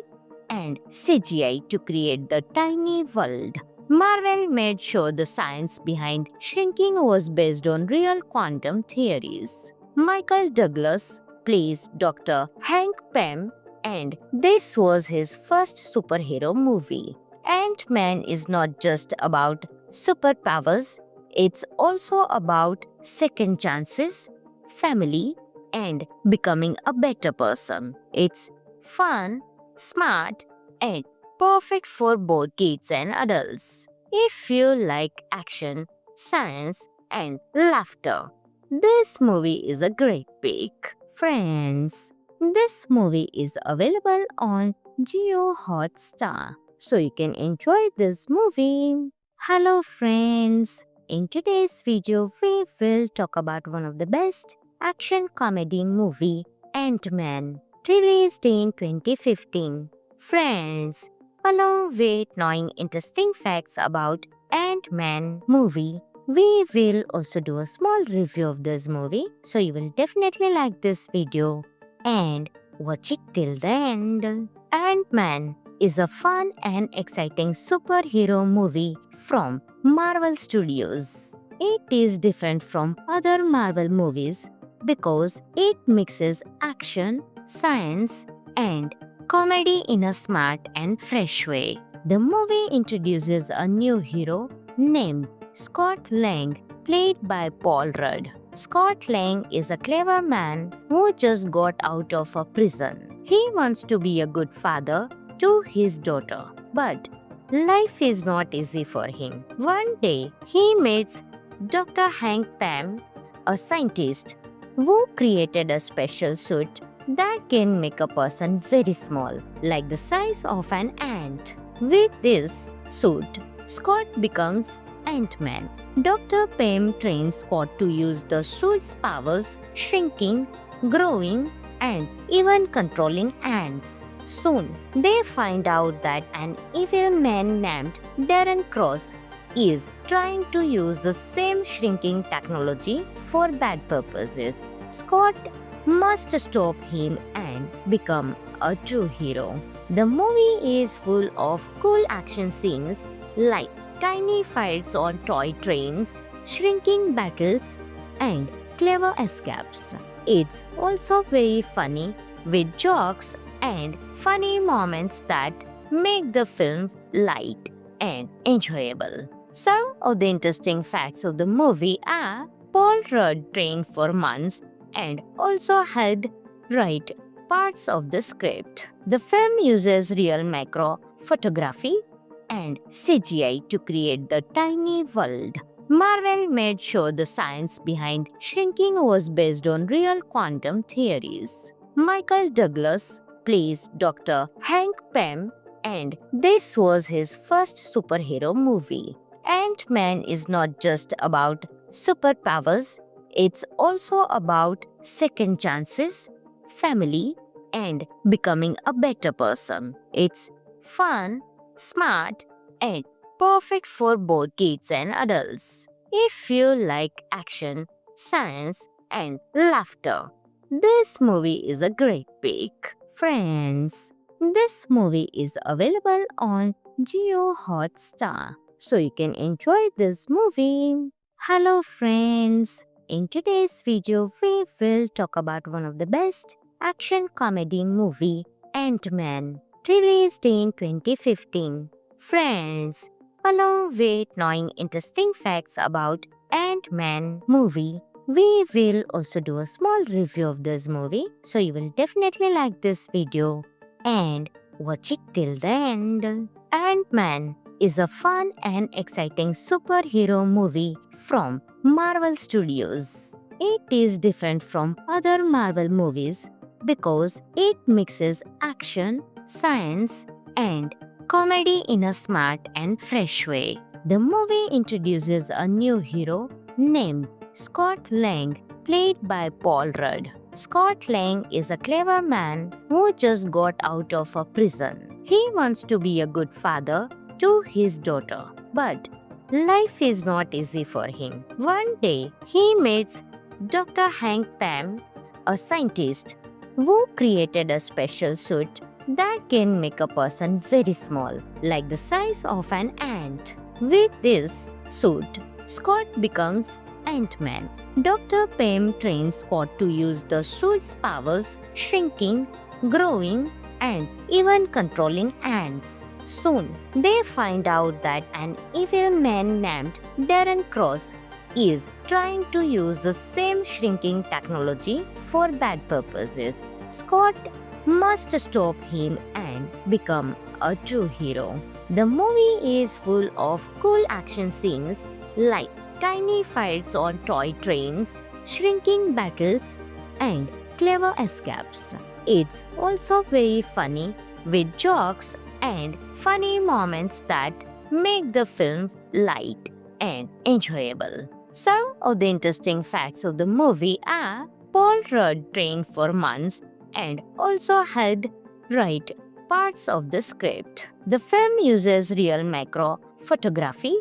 and CGI to create the tiny world. Marvel made sure the science behind shrinking was based on real quantum theories. Michael Douglas plays Dr. Hank Pym, and this was his first superhero movie. Ant-Man is not just about superpowers, it's also about second chances, family, and becoming a better person. It's fun, smart, and perfect for both kids and adults. If you like action, science, and laughter, This movie is a great pick. Friends, this movie is available on Jio Hotstar, so you can enjoy this movie. Hello friends, in today's video we will talk about one of the best action comedy movie, Ant-Man, released in 2015. Friends, along with knowing interesting facts about Ant-Man movie, we will also do a small review of this movie, so you will definitely like this video and watch it till the end. Ant-Man is a fun and exciting superhero movie from Marvel Studios. It is different from other Marvel movies because it mixes action, science, and comedy in a smart and fresh way. The movie introduces a new hero named Scott Lang, played by Paul Rudd. Scott Lang is a clever man who just got out of a prison. He wants to be a good father to his daughter, but life is not easy for him. One day, he meets Dr. Hank Pym, a scientist who created a special suit that can make a person very small, like the size of an ant. With this suit, Scott becomes Ant-Man. Dr. Pym trains Scott to use the suit's powers, shrinking, growing, and even controlling ants. Soon, they find out that an evil man named Darren Cross is trying to use the same shrinking technology for bad purposes. Scott must stop him and become a true hero. The movie is full of cool action scenes like tiny fights on toy trains, shrinking battles, and clever escapes. It's also very funny with jokes and funny moments that make the film light and enjoyable. Some of the interesting facts of the movie are Paul Rudd trained for months and also helped write parts of the script. The film uses real macro photography and CGI to create the tiny world. Marvel made sure the science behind shrinking was based on real quantum theories. Michael Douglas plays Dr. Hank Pym, and this was his first superhero movie. Ant-Man is not just about superpowers, it's also about second chances, family, and becoming a better person. It's fun, smart, and perfect for both kids and adults. If you like action, science, and laughter, this movie is a great pick. Friends, this movie is available on Jio Hotstar, so you can enjoy this movie. Hello friends, in today's video we will talk about one of the best action comedy movie, Ant-Man, released in 2015. Friends, along with knowing interesting facts about Ant-Man movie, we will also do a small review of this movie, so you will definitely like this video and watch it till the end. Ant-Man is a fun and exciting superhero movie from Marvel Studios. It is different from other Marvel movies because it mixes action, science, and comedy in a smart and fresh way. The movie introduces a new hero named Scott Lang, played by Paul Rudd. Scott Lang is a clever man who just got out of a prison. He wants to be a good father to his daughter, but life is not easy for him. One day, he meets Dr. Hank Pym, a scientist who created a special suit that can make a person very small, like the size of an ant. With this suit, Scott becomes Ant-Man. Dr. Pym trains Scott to use the suit's powers, shrinking, growing, and even controlling ants. Soon, they find out that an evil man named Darren Cross is trying to use the same shrinking technology for bad purposes. Scott must stop him and become a true hero. The movie is full of cool action scenes like tiny fights on toy trains, shrinking battles, and clever escapes. It's also very funny with jokes and funny moments that make the film light and enjoyable. Some of the interesting facts of the movie are Paul Rudd trained for months and also helped write parts of the script. The film uses real macro photography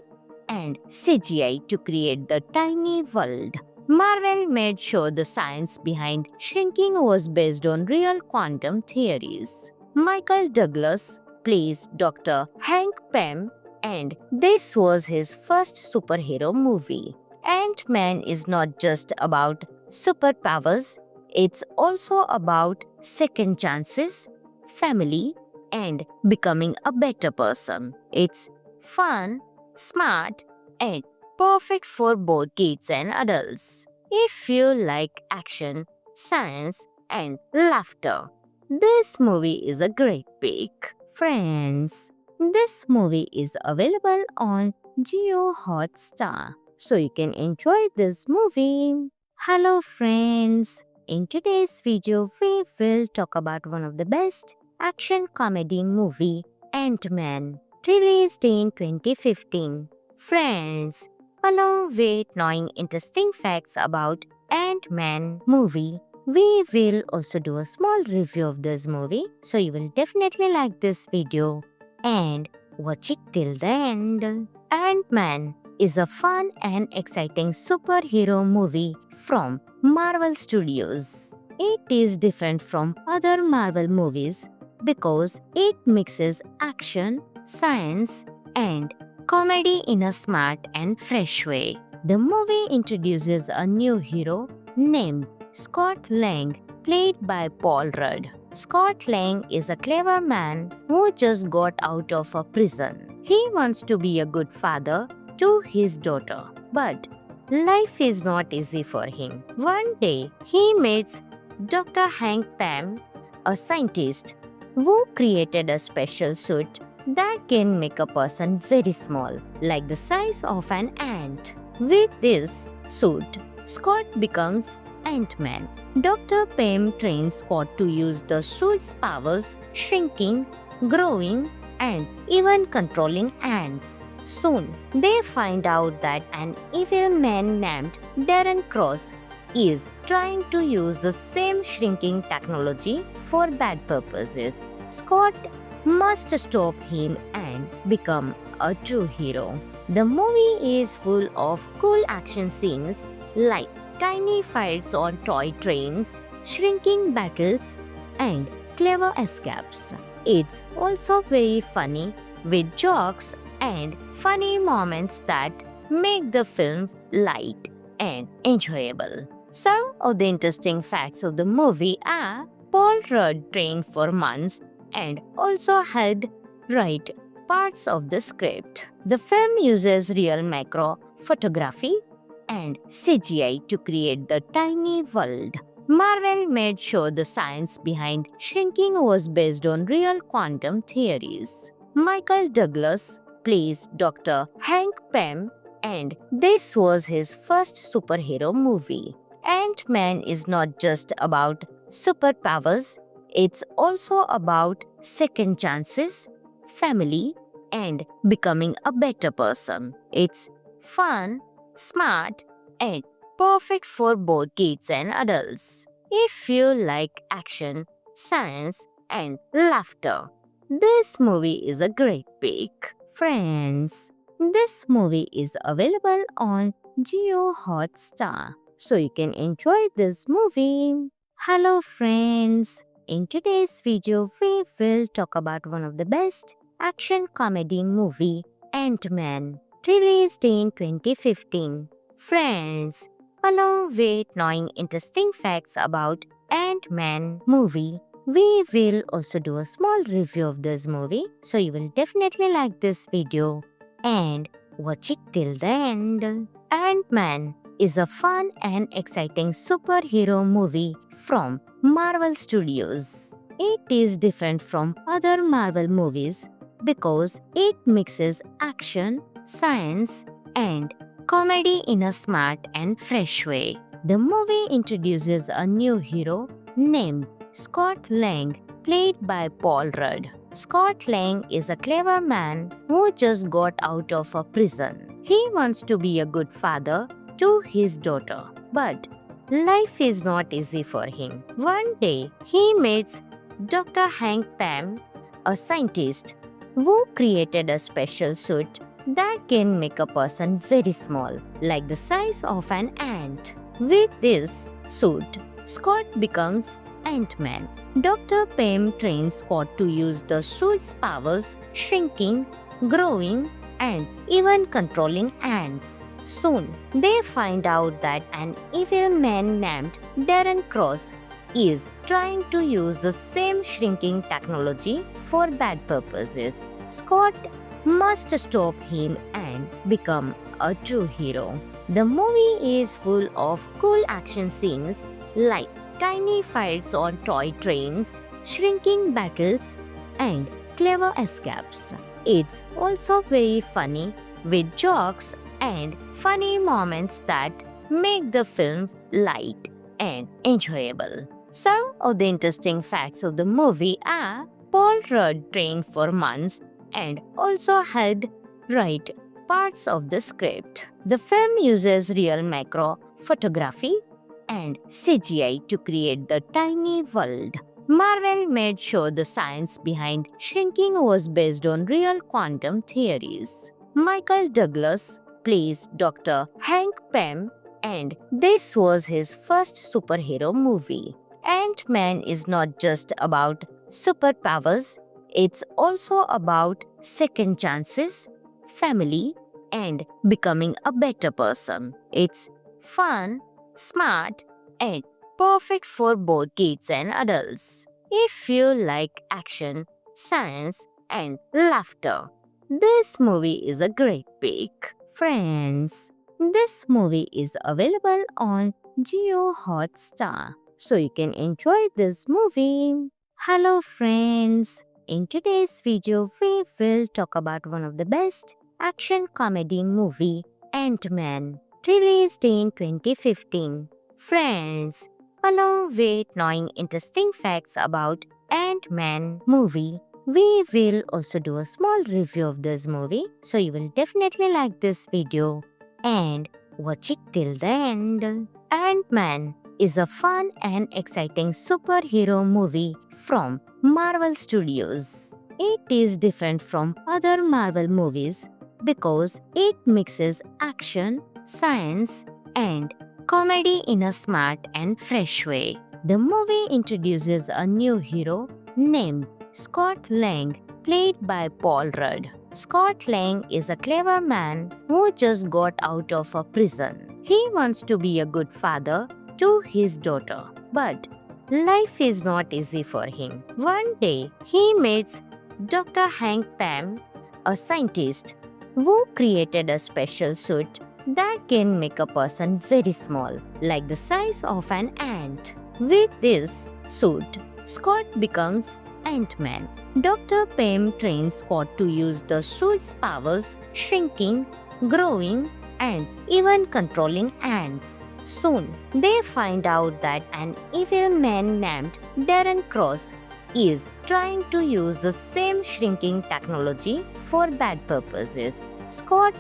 and CGI to create the tiny world. Marvel made sure the science behind shrinking was based on real quantum theories. Michael Douglas plays Dr. Hank Pym, and this was his first superhero movie. Ant-Man is not just about superpowers, it's also about second chances, family, and becoming a better person. It's fun, smart, and perfect for both kids and adults. If you like action, science, and laughter, this movie is a great pick. Friends, this movie is available on Geo Hotstar, so you can enjoy this movie. Hello friends, in today's video we will talk about one of the best action comedy movie, Ant-Man, released in 2015. Friends, along with knowing interesting facts about Ant-Man movie, we will also do a small review of this movie, so you will definitely like this video and watch it till the end. Ant-Man is a fun and exciting superhero movie from Marvel Studios. It is different from other Marvel movies because it mixes action, science, and comedy in a smart and fresh way. The movie introduces a new hero named Scott Lang, played by Paul Rudd. Scott Lang is a clever man who just got out of a prison. He wants to be a good father to his daughter, but life is not easy for him. One day, he meets Dr. Hank Pym, a scientist who created a special suit that can make a person very small, like the size of an ant. With this suit, Scott becomes Ant-Man. Dr. Pym trains Scott to use the suit's powers, shrinking, growing, and even controlling ants. Soon, they find out that an evil man named Darren Cross is trying to use the same shrinking technology for bad purposes. Scott must stop him and become a true hero. The movie is full of cool action scenes like tiny fights on toy trains, shrinking battles, and clever escapes. It's also very funny with jokes and funny moments that make the film light and enjoyable. Some of the interesting facts of the movie are Paul Rudd trained for months and also helped write parts of the script. The film uses real macro photography and CGI to create the tiny world. Marvel made sure the science behind shrinking was based on real quantum theories. Michael Douglas plays Dr. Hank Pym, and this was his first superhero movie. Ant-Man is not just about superpowers, it's also about second chances, family, and becoming a better person. It's fun, smart, and perfect for both kids and adults. If you like action, science, and laughter, this movie is a great pick. Friends, this movie is available on Geo Hotstar, so you can enjoy this movie. Hello friends, in today's video we will talk about one of the best action comedy movie, Ant-Man, released in 2015. Friends, along with knowing interesting facts about Ant-Man movie, we will also do a small review of this movie, so you will definitely like this video and watch it till the end. Ant-Man is a fun and exciting superhero movie from Marvel Studios. It is different from other Marvel movies because it mixes action, science, and comedy in a smart and fresh way. The movie introduces a new hero named Scott Lang, played by Paul Rudd. Scott Lang is a clever man who just got out of a prison. He wants to be a good father to his daughter, but life is not easy for him. One day, he meets Dr. Hank Pym, a scientist who created a special suit that can make a person very small, like the size of an ant. With this suit, Scott becomes Ant-Man. Dr. Pym trains Scott to use the suit's powers, shrinking, growing, and even controlling ants. Soon, they find out that an evil man named Darren Cross is trying to use the same shrinking technology for bad purposes. Scott must stop him and become a true hero. The movie is full of cool action scenes like tiny fights on toy trains, shrinking battles, and clever escapes. It's also very funny with jokes and funny moments that make the film light and enjoyable. Some of the interesting facts of the movie are Paul Rudd trained for months and also helped write parts of the script. The film uses real macro photography and CGI to create the tiny world. Marvel made sure the science behind shrinking was based on real quantum theories. Michael Douglas plays Dr. Hank Pym, and this was his first superhero movie. Ant-Man is not just about superpowers, it's also about second chances, family, and becoming a better person. It's fun, smart, and perfect for both kids and adults. If you like action, science, and laughter, this movie is a great pick. Friends, this movie is available on Geo Hotstar, so you can enjoy this movie. Hello friends, in today's video we will talk about one of the best action comedy movie, Ant-Man, released in 2015. Friends, along with knowing interesting facts about Ant-Man movie, we will also do a small review of this movie, so you will definitely like this video and watch it till the end. Ant-Man is a fun and exciting superhero movie from Marvel Studios. It is different from other Marvel movies because it mixes action, science, and comedy in a smart and fresh way. The movie introduces a new hero named Scott Lang, played by Paul Rudd. Scott Lang is a clever man who just got out of a prison. He wants to be a good father to his daughter, but life is not easy for him. One day, he meets Dr. Hank Pym, a scientist who created a special suit that can make a person very small, like the size of an ant. With this suit, Scott becomes Ant-Man. Dr. Pym trains Scott to use the suit's powers, shrinking, growing, and even controlling ants. Soon, they find out that an evil man named Darren Cross is trying to use the same shrinking technology for bad purposes. Scott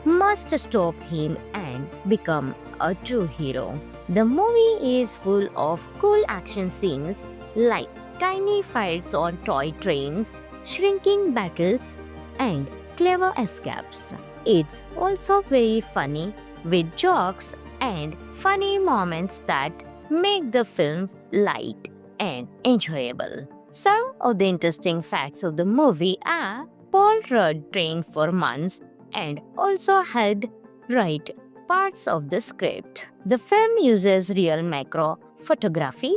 must stop him and become a true hero. The movie is full of cool action scenes like tiny fights on toy trains, shrinking battles, and clever escapes. It's also very funny with jokes and funny moments that make the film light and enjoyable. Some of the interesting facts of the movie are Paul Rudd trained for months and also helped write parts of the script. The film uses real macro photography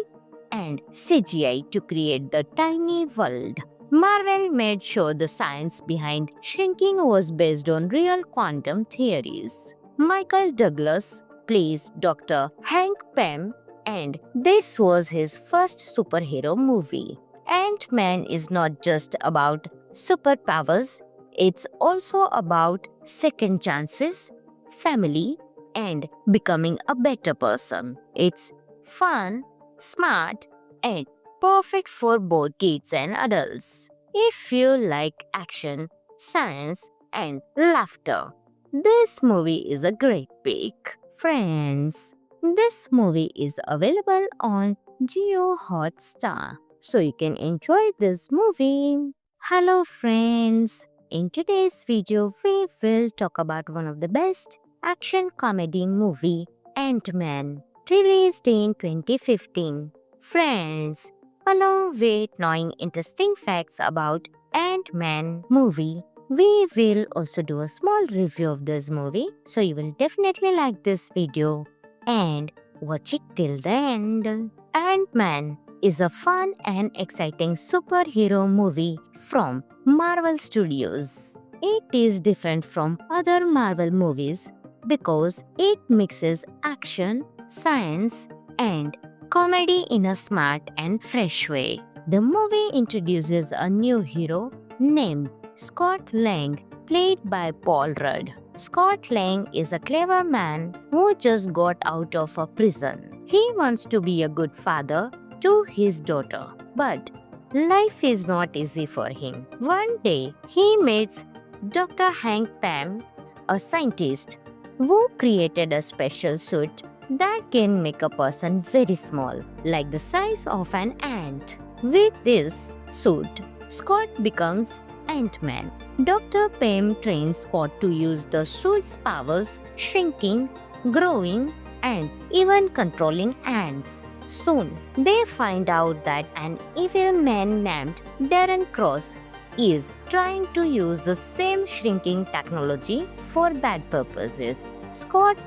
and CGI to create the tiny world. Marvel made sure the science behind shrinking was based on real quantum theories. Michael Douglas plays Dr. Hank Pym, and this was his first superhero movie. Ant-Man is not just about superpowers, it's also about second chances, family, and becoming a better person. It's fun, smart, and perfect for both kids and adults. If you like action, science, and laughter, this movie is a great pick. Friends, this movie is available on Geo Hotstar, so you can enjoy this movie. Hello friends, in today's video we will talk about one of the best action comedy movie, Ant-Man, released in 2015. Friends, along with knowing interesting facts about Ant-Man movie, we will also do a small review of this movie, so you will definitely like this video and watch it till the end. Ant-Man is a fun and exciting superhero movie from Marvel Studios. It is different from other Marvel movies because it mixes action, science, and comedy in a smart and fresh way. The movie introduces a new hero named Scott Lang, played by Paul Rudd. Scott Lang is a clever man who just got out of a prison. He wants to be a good father to his daughter, but life is not easy for him. One day, he meets Dr. Hank Pym, a scientist who created a special suit that can make a person very small, like the size of an ant. With this suit, Scott becomes Ant-Man. Dr. Pym trains Scott to use the suit's powers, shrinking, growing, and even controlling ants. Soon, they find out that an evil man named Darren Cross is trying to use the same shrinking technology for bad purposes. Scott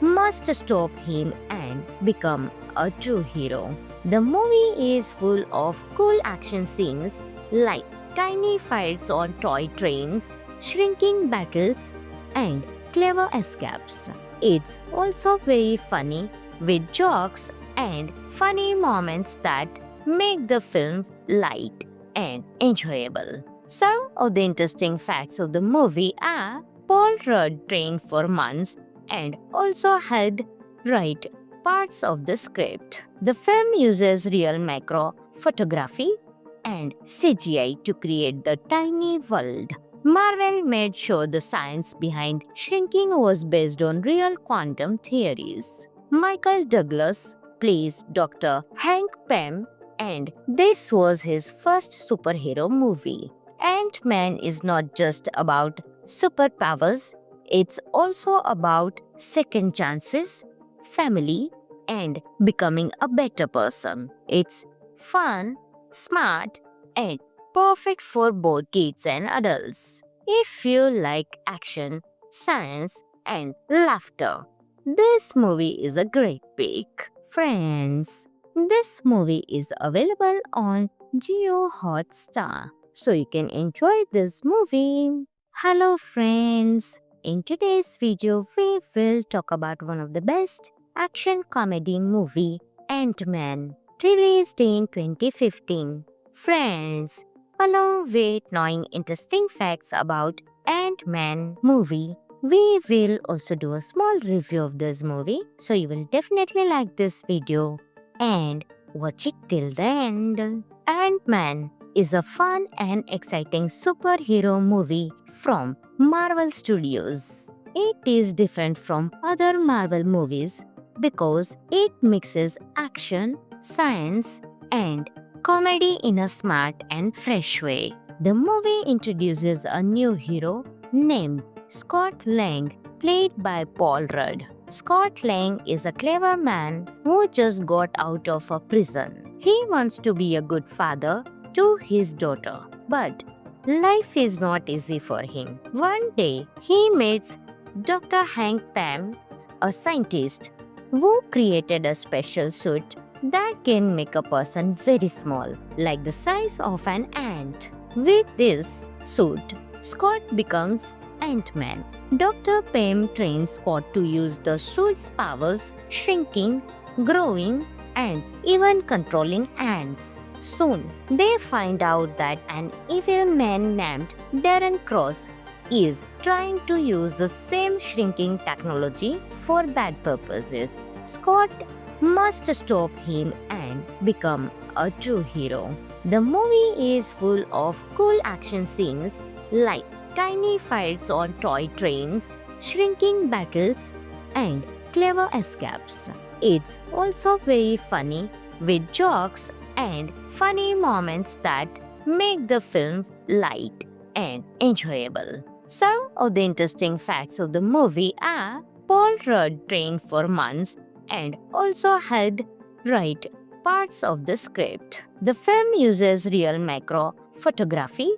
must stop him and become a true hero. The movie is full of cool action scenes like tiny fights on toy trains, shrinking battles, and clever escapes. It's also very funny with jokes and funny moments that make the film light and enjoyable. Some of the interesting facts of the movie are Paul Rudd trained for months and also helped write parts of the script. The film uses real macro photography and CGI to create the tiny world. Marvel made sure the science behind shrinking was based on real quantum theories. Michael Douglas plays Dr. Hank Pym, and this was his first superhero movie. Ant-Man is not just about superpowers, it's also about second chances, family, and becoming a better person. It's fun, smart, and perfect for both kids and adults. If you like action, science, and laughter, this movie is a great pick. Friends, this movie is available on Geo Hotstar, so you can enjoy this movie. Hello friends, in today's video we will talk about one of the best action comedy movie, Ant-Man, released in 2015. Friends, along with knowing interesting facts about Ant-Man movie, we will also do a small review of this movie, so you will definitely like this video and watch it till the end. Ant-Man is a fun and exciting superhero movie from Marvel Studios. It is different from other Marvel movies because it mixes action, science, and comedy in a smart and fresh way. The movie introduces a new hero named Scott Lang, played by Paul Rudd. Scott Lang is a clever man who just got out of a prison. He wants to be a good father to his daughter, but life is not easy for him. One day, he meets Dr. Hank Pym, a scientist who created a special suit that can make a person very small, like the size of an ant. With this suit, Scott becomes Ant-Man. Dr. Pym trains Scott to use the suit's powers, shrinking, growing, and even controlling ants. Soon, they find out that an evil man named Darren Cross is trying to use the same shrinking technology for bad purposes. Scott must stop him and become a true hero. The movie is full of cool action scenes like tiny fights on toy trains, shrinking battles, and clever escapes. It's also very funny with jokes and funny moments that make the film light and enjoyable. Some of the interesting facts of the movie are Paul Rudd trained for months and also helped write parts of the script. The film uses real macro photography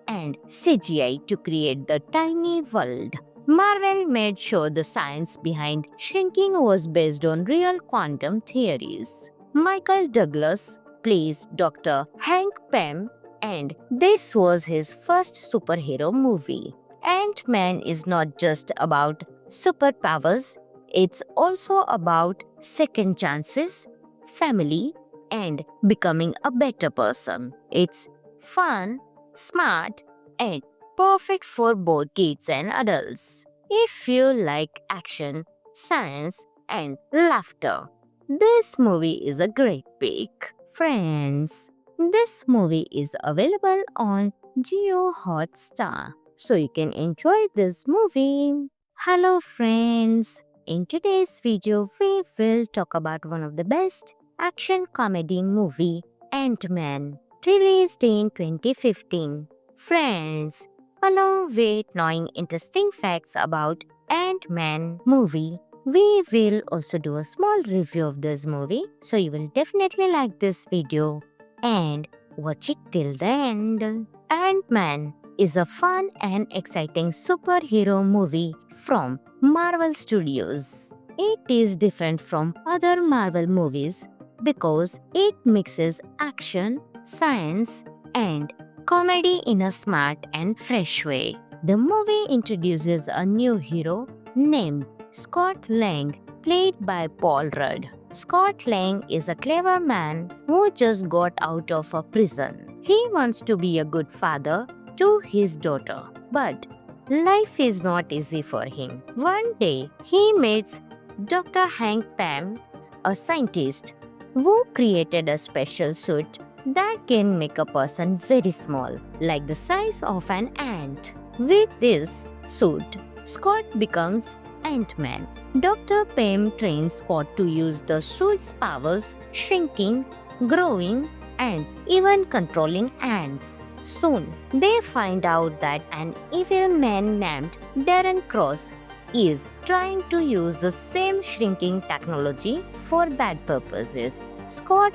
and CGI to create the tiny world. Marvel made sure the science behind shrinking was based on real quantum theories. Michael Douglas plays Dr. Hank Pym, and this was his first superhero movie. Ant-Man is not just about superpowers, it's also about second chances, family, and becoming a better person. It's fun, smart, and perfect for both kids and adults. If you like action, science, and laughter, this movie is a great pick. Friends, this movie is available on Geo Hotstar, so you can enjoy this movie. Hello friends, in today's video we will talk about one of the best action comedy movie, Ant-Man, released in 2015. Friends, along with knowing interesting facts about Ant-Man movie, we will also do a small review of this movie, so you will definitely like this video and watch it till the end. Ant-Man is a fun and exciting superhero movie from Marvel Studios. It is different from other Marvel movies because it mixes action, science, and comedy in a smart and fresh way. The movie introduces a new hero named Scott Lang, played by Paul Rudd. Scott Lang is a clever man who just got out of a prison. He wants to be a good father to his daughter, but life is not easy for him. One day, he meets Dr. Hank Pym, a scientist who created a special suit that can make a person very small, like the size of an ant. With this suit, Scott becomes Ant-Man. Dr. Pym trains Scott to use the suit's powers, shrinking, growing, and even controlling ants. Soon, they find out that an evil man named Darren Cross is trying to use the same shrinking technology for bad purposes. Scott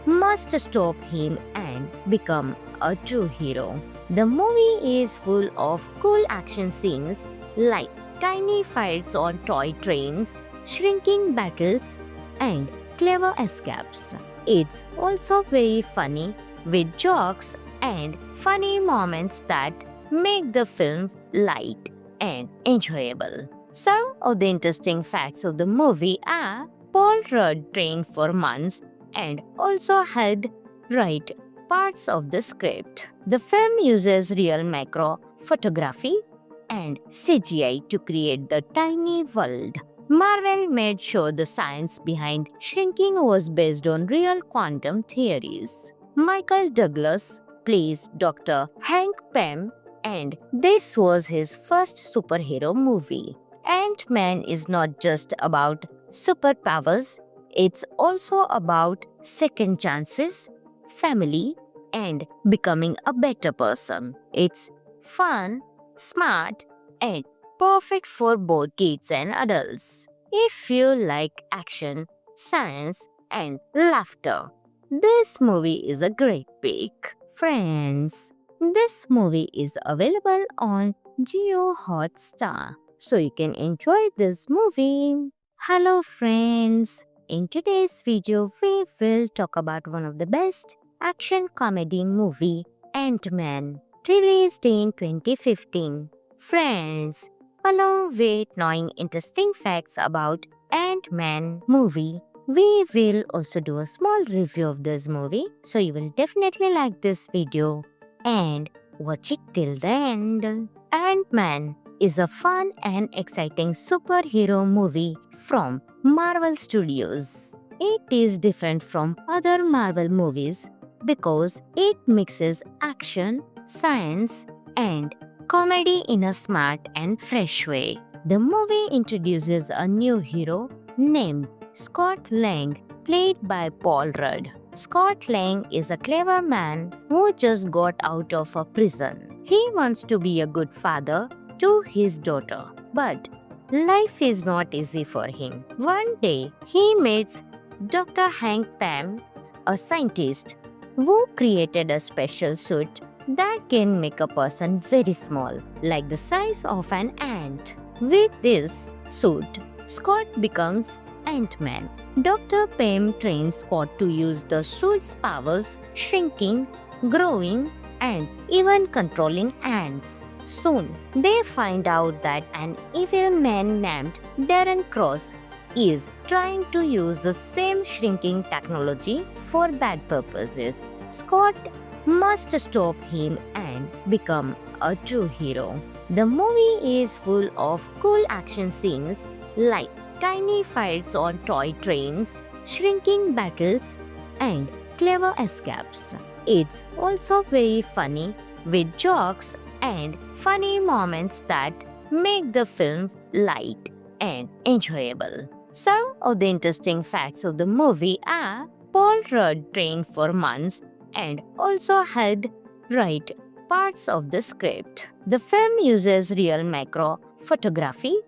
must stop him and become a true hero. The movie is full of cool action scenes like tiny fights on toy trains, shrinking battles, and clever escapes. It's also very funny with jokes and funny moments that make the film light and enjoyable. Some of the interesting facts of the movie are Paul Rudd trained for months and also helped write parts of the script. The film uses real macro photography and CGI to create the tiny world. Marvel made sure the science behind shrinking was based on real quantum theories. Michael Douglas plays Dr. Hank Pym, and this was his first superhero movie. Ant-Man is not just about superpowers, it's also about second chances, family, and becoming a better person. It's fun, smart, and perfect for both kids and adults. If you like action, science, and laughter, this movie is a great pick. Friends, this movie is available on Geo Hotstar, so you can enjoy this movie. Hello friends, in today's video we will talk about one of the best action comedy movie, Ant-Man, released in 2015. Friends, along with knowing interesting facts about Ant-Man movie, we will also do a small review of this movie, so you will definitely like this video and watch it till the end. Ant-Man is a fun and exciting superhero movie from Marvel Studios. It is different from other Marvel movies because it mixes action, science, and comedy in a smart and fresh way. The movie introduces a new hero named Scott Lang, played by Paul Rudd. Scott Lang is a clever man who just got out of a prison. He wants to be a good father to his daughter, but life is not easy for him. One day, he meets Dr. Hank Pym, a scientist who created a special suit that can make a person very small, like the size of an ant. With this suit, Scott becomes Ant-Man. Dr. Pym trains Scott to use the suit's powers, shrinking, growing, and even controlling ants. Soon, they find out that an evil man named Darren Cross is trying to use the same shrinking technology for bad purposes. Scott must stop him and become a true hero. The movie is full of cool action scenes like tiny fights on toy trains, shrinking battles, and clever escapes. It's also very funny with jokes and funny moments that make the film light and enjoyable. Some of the interesting facts of the movie are Paul Rudd trained for months and also helped write parts of the script. The film uses real macro photography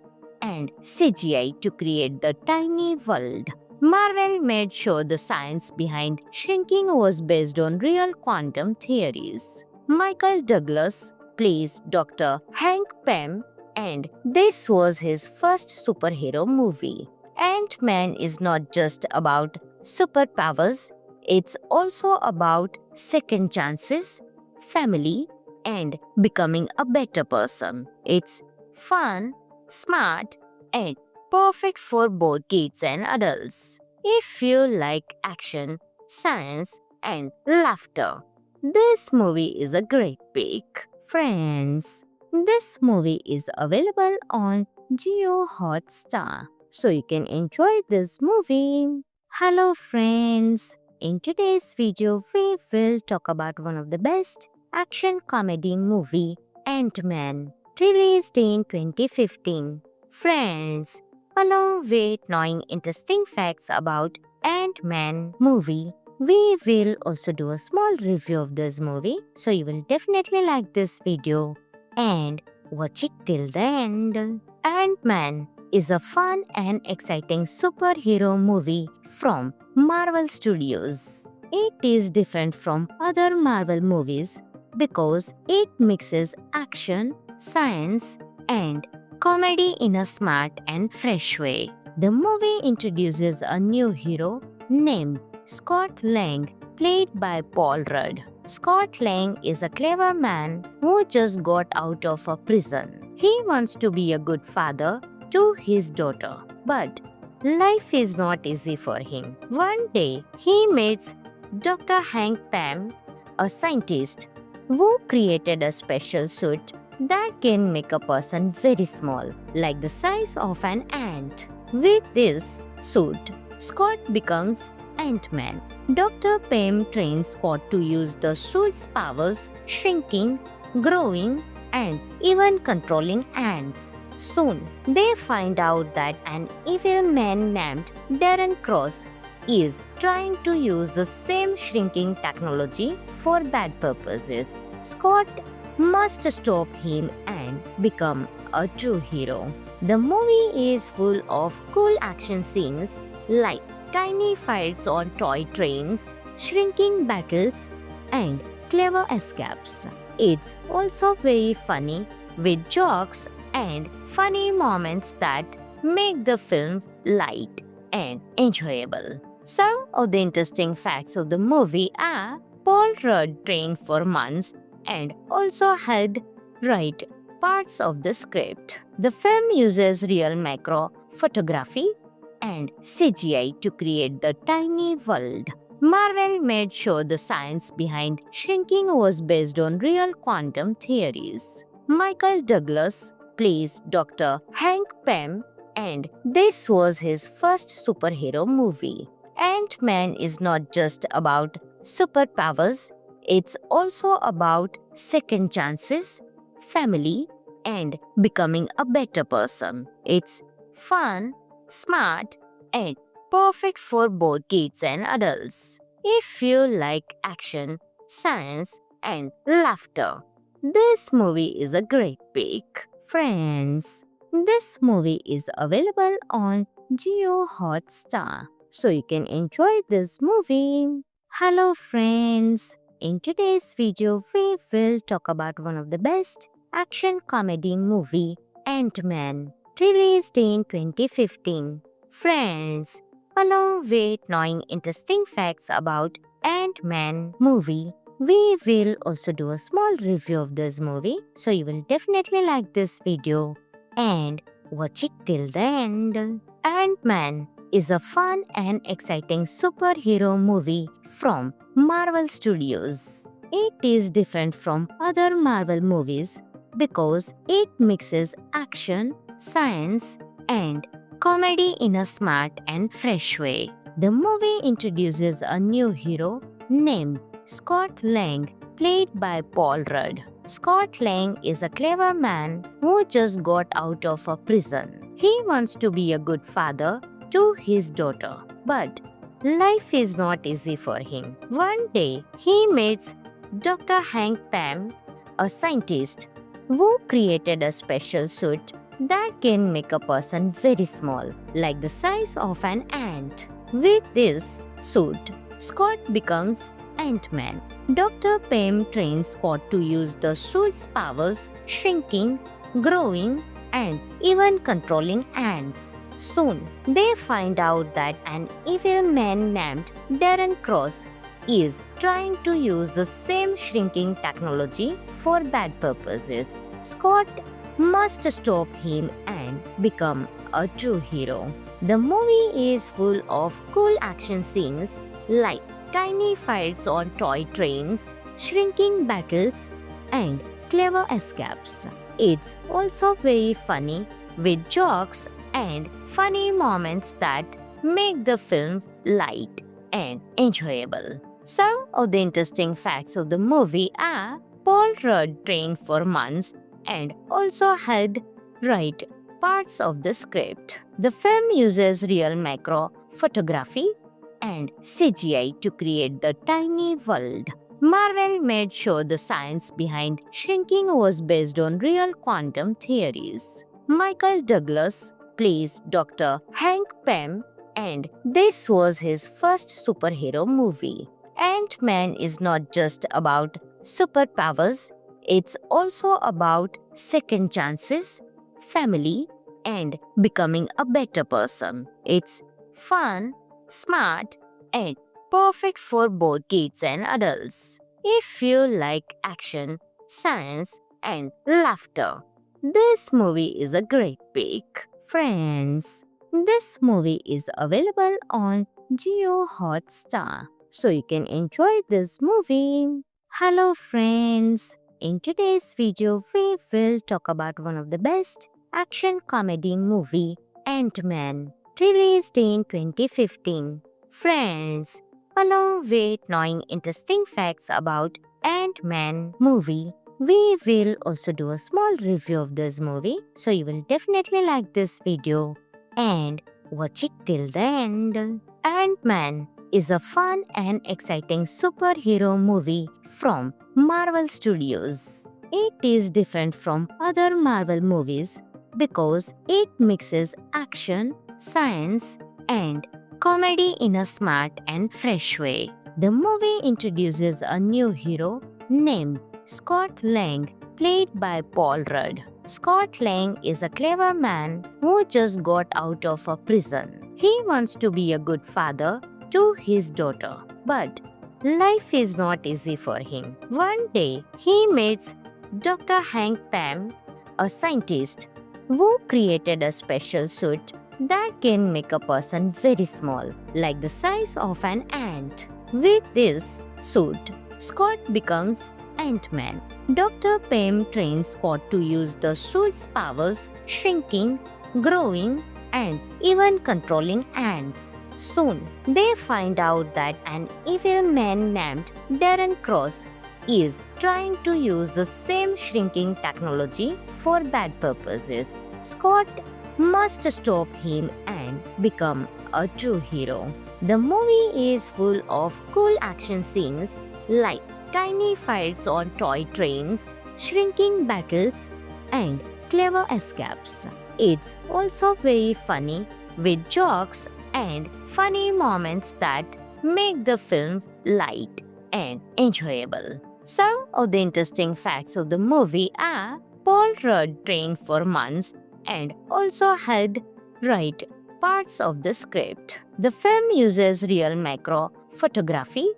and CGI to create the tiny world. Marvel made sure the science behind shrinking was based on real quantum theories. Michael Douglas plays Dr. Hank Pym, and this was his first superhero movie. Ant-Man is not just about superpowers, it's also about second chances, family, and becoming a better person. It's fun, smart, and perfect for both kids and adults. If you like action, science, and laughter, this movie is a great pick. Friends, this movie is available on Geo Hotstar, so you can enjoy this movie. Hello friends, in today's video we will talk about one of the best action comedy movie, Ant-Man, released in 2015. Friends, along with knowing interesting facts about Ant-Man movie, we will also do a small review of this movie, so you will definitely like this video and watch it till the end. Ant-Man is a fun and exciting superhero movie from Marvel Studios. It is different from other Marvel movies because it mixes action, science, and comedy in a smart and fresh way. The movie introduces a new hero named Scott Lang, played by Paul Rudd. Scott Lang is a clever man who just got out of a prison. He wants to be a good father to his daughter, but life is not easy for him. One day, he meets Dr. Hank Pym, a scientist who created a special suit that can make a person very small, like the size of an ant. With this suit, Scott becomes Ant-Man. Dr. Pym trains Scott to use the suit's powers, shrinking, growing, and even controlling ants. Soon, they find out that an evil man named Darren Cross is trying to use the same shrinking technology for bad purposes. Scott must stop him and become a true hero. The movie is full of cool action scenes like tiny fights on toy trains, shrinking battles, and clever escapes. It's also very funny with jokes and funny moments that make the film light and enjoyable. Some of the interesting facts of the movie are Paul Rudd trained for months and also helped write parts of the script. The film uses real macro photography and CGI to create the tiny world. Marvel made sure the science behind shrinking was based on real quantum theories. Michael Douglas plays Dr. Hank Pym, and this was his first superhero movie. Ant-Man is not just about superpowers, it's also about second chances, family, and becoming a better person. It's fun, smart, and perfect for both kids and adults. If you like action, science, and laughter, this movie is a great pick. Friends, this movie is available on Geo Hotstar, so you can enjoy this movie. Hello friends, in today's video we will talk about one of the best action comedy movie, Ant-Man, released in 2015. Friends, along with knowing interesting facts about Ant-Man movie, we will also do a small review of this movie, so you will definitely like this video and watch it till the end. Ant-Man is a fun and exciting superhero movie from Marvel Studios. It is different from other Marvel movies because it mixes action, science, and comedy in a smart and fresh way. The movie introduces a new hero named Scott Lang, played by Paul Rudd. Scott Lang is a clever man who just got out of a prison. He wants to be a good father to his daughter, but life is not easy for him. One day, he meets Dr. Hank Pym, a scientist who created a special suit that can make a person very small, like the size of an ant. With this suit, Scott becomes Ant-Man. Dr. Pym trains Scott to use the suit's powers, shrinking, growing, and even controlling ants. Soon, they find out that an evil man named Darren Cross is trying to use the same shrinking technology for bad purposes. Scott must stop him and become a true hero. The movie is full of cool action scenes like tiny fights on toy trains, shrinking battles, and clever escapes. It's also very funny with jokes and funny moments that make the film light and enjoyable. Some of the interesting facts of the movie are Paul Rudd trained for months and also helped write parts of the script. The film uses real macro photography and CGI to create the tiny world. Marvel made sure the science behind shrinking was based on real quantum theories. Michael Douglas plays Dr. Hank Pym, and this was his first superhero movie. Ant-Man is not just about superpowers, it's also about second chances, family, and becoming a better person. It's fun, smart, and perfect for both kids and adults. If you like action, science, and laughter, this movie is a great pick. Friends, this movie is available on Geo Hotstar, so you can enjoy this movie. Hello friends, in today's video we will talk about one of the best action comedy movie, Ant-Man, released in 2015. Friends, along with knowing interesting facts about Ant-Man movie, we will also do a small review of this movie, so you will definitely like this video and watch it till the end. Ant-Man is a fun and exciting superhero movie from Marvel Studios. It is different from other Marvel movies because it mixes action, science, and comedy in a smart and fresh way. The movie introduces a new hero named Scott Lang, played by Paul Rudd. Scott Lang is a clever man who just got out of a prison. He wants to be a good father to his daughter, but life is not easy for him. One day, he meets Dr. Hank Pym, a scientist who created a special suit that can make a person very small, like the size of an ant. With this suit, Scott becomes Ant-Man. Dr. Pym trains Scott to use the suit's powers, shrinking, growing, and even controlling ants. Soon, they find out that an evil man named Darren Cross is trying to use the same shrinking technology for bad purposes. Scott must stop him and become a true hero. The movie is full of cool action scenes like tiny fights on toy trains, shrinking battles, and clever escapes. It's also very funny with jokes and funny moments that make the film light and enjoyable. Some of the interesting facts of the movie are Paul Rudd trained for months and also helped write parts of the script. The film uses real macro photography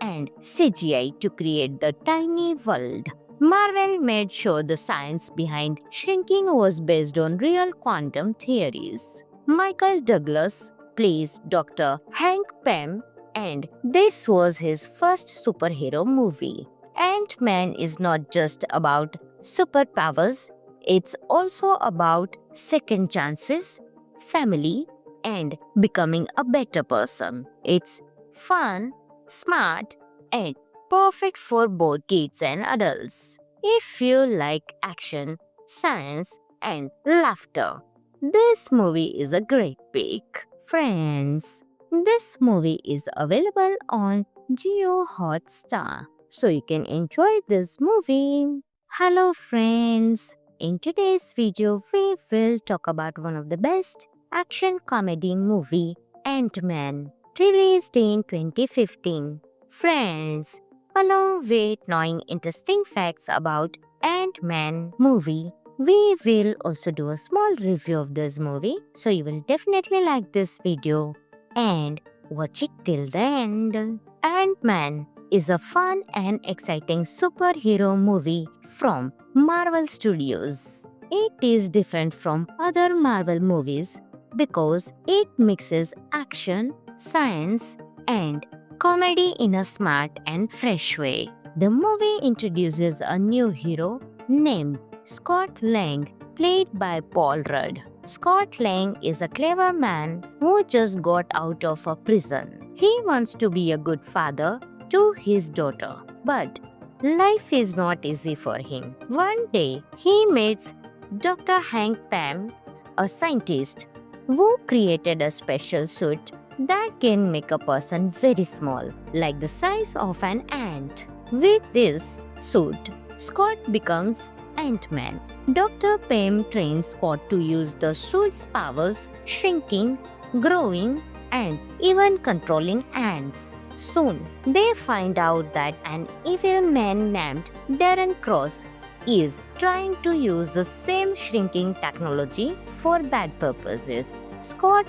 and CGI to create the tiny world. Marvel made sure the science behind shrinking was based on real quantum theories. Michael Douglas plays Dr. Hank Pym, and this was his first superhero movie. Ant-Man is not just about superpowers, it's also about second chances, family, and becoming a better person. It's fun, smart, and perfect for both kids and adults. If you like action, science, and laughter, this movie is a great pick. Friends, this movie is available on Geo Hotstar, so you can enjoy this movie. Hello friends, in today's video we will talk about one of the best action comedy movie, Ant-Man, released in 2015. Friends, along with knowing interesting facts about Ant-Man movie, we will also do a small review of this movie, so you will definitely like this video and watch it till the end. Ant-Man is a fun and exciting superhero movie from Marvel Studios. It is different from other Marvel movies because it mixes action, science, and comedy in a smart and fresh way. The movie introduces a new hero named Scott Lang, played by Paul Rudd. Scott Lang is a clever man who just got out of a prison. He wants to be a good father to his daughter, but life is not easy for him. One day, he meets Dr. Hank Pym, a scientist who created a special suit that can make a person very small, like the size of an ant. With this suit, Scott becomes Ant-Man. Dr. Pym trains Scott to use the suit's powers, shrinking, growing, and even controlling ants. Soon, they find out that an evil man named Darren Cross is trying to use the same shrinking technology for bad purposes. Scott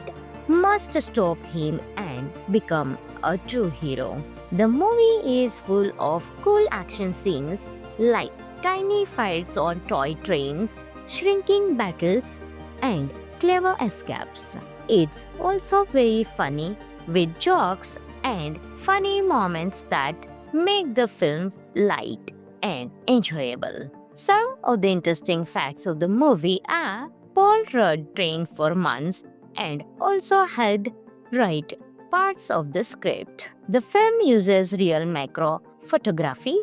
must stop him and become a true hero. The movie is full of cool action scenes like tiny fights on toy trains, shrinking battles, and clever escapes. It's also very funny with jokes and funny moments that make the film light and enjoyable. Some of the interesting facts of the movie are Paul Rudd trained for months and also helped write parts of the script. The film uses real macro photography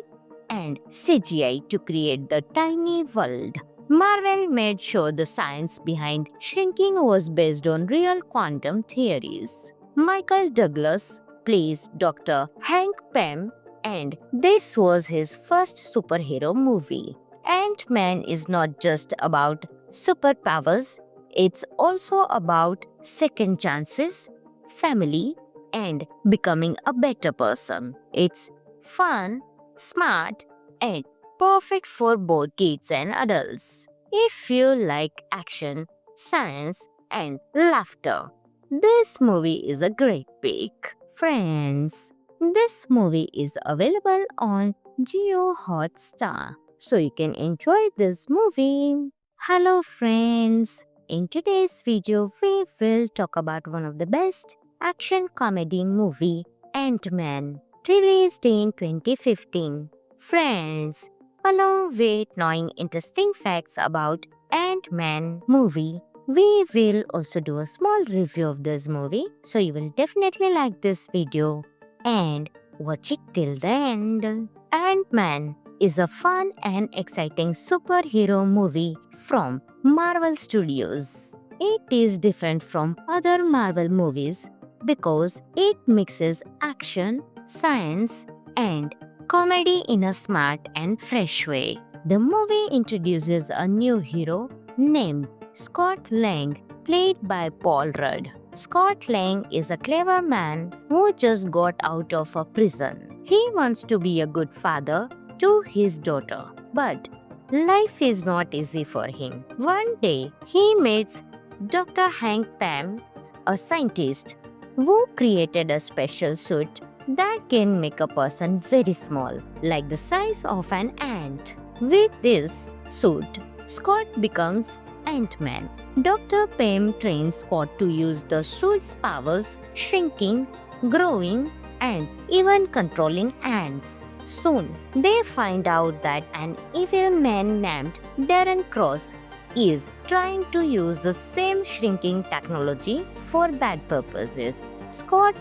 and CGI to create the tiny world. Marvel made sure the science behind shrinking was based on real quantum theories. Michael Douglas plays Dr. Hank Pym, and this was his first superhero movie. Ant-Man is not just about superpowers, it's also about second chances, family, and becoming a better person. It's fun, smart, and perfect for both kids and adults. If you like action, science, and laughter, this movie is a great pick. Friends, this movie is available on Geo Hotstar, so you can enjoy this movie. Hello friends, in today's video we will talk about one of the best action comedy movie, Ant-Man, released in 2015. Friends, along with knowing interesting facts about Ant-Man movie, we will also do a small review of this movie, so you will definitely like this video and watch it till the end. Ant-Man is a fun and exciting superhero movie from Marvel Studios. It is different from other Marvel movies because it mixes action, science, and comedy in a smart and fresh way. The movie introduces a new hero named Scott Lang, played by Paul Rudd. Scott Lang is a clever man who just got out of a prison. He wants to be a good father to his daughter, but life is not easy for him. One day, he meets Dr. Hank Pym, a scientist who created a special suit that can make a person very small, like the size of an ant. With this suit, Scott becomes Ant-Man. Dr. Pym trains Scott to use the suit's powers, shrinking, growing, and even controlling ants. Soon, they find out that an evil man named Darren Cross is trying to use the same shrinking technology for bad purposes. Scott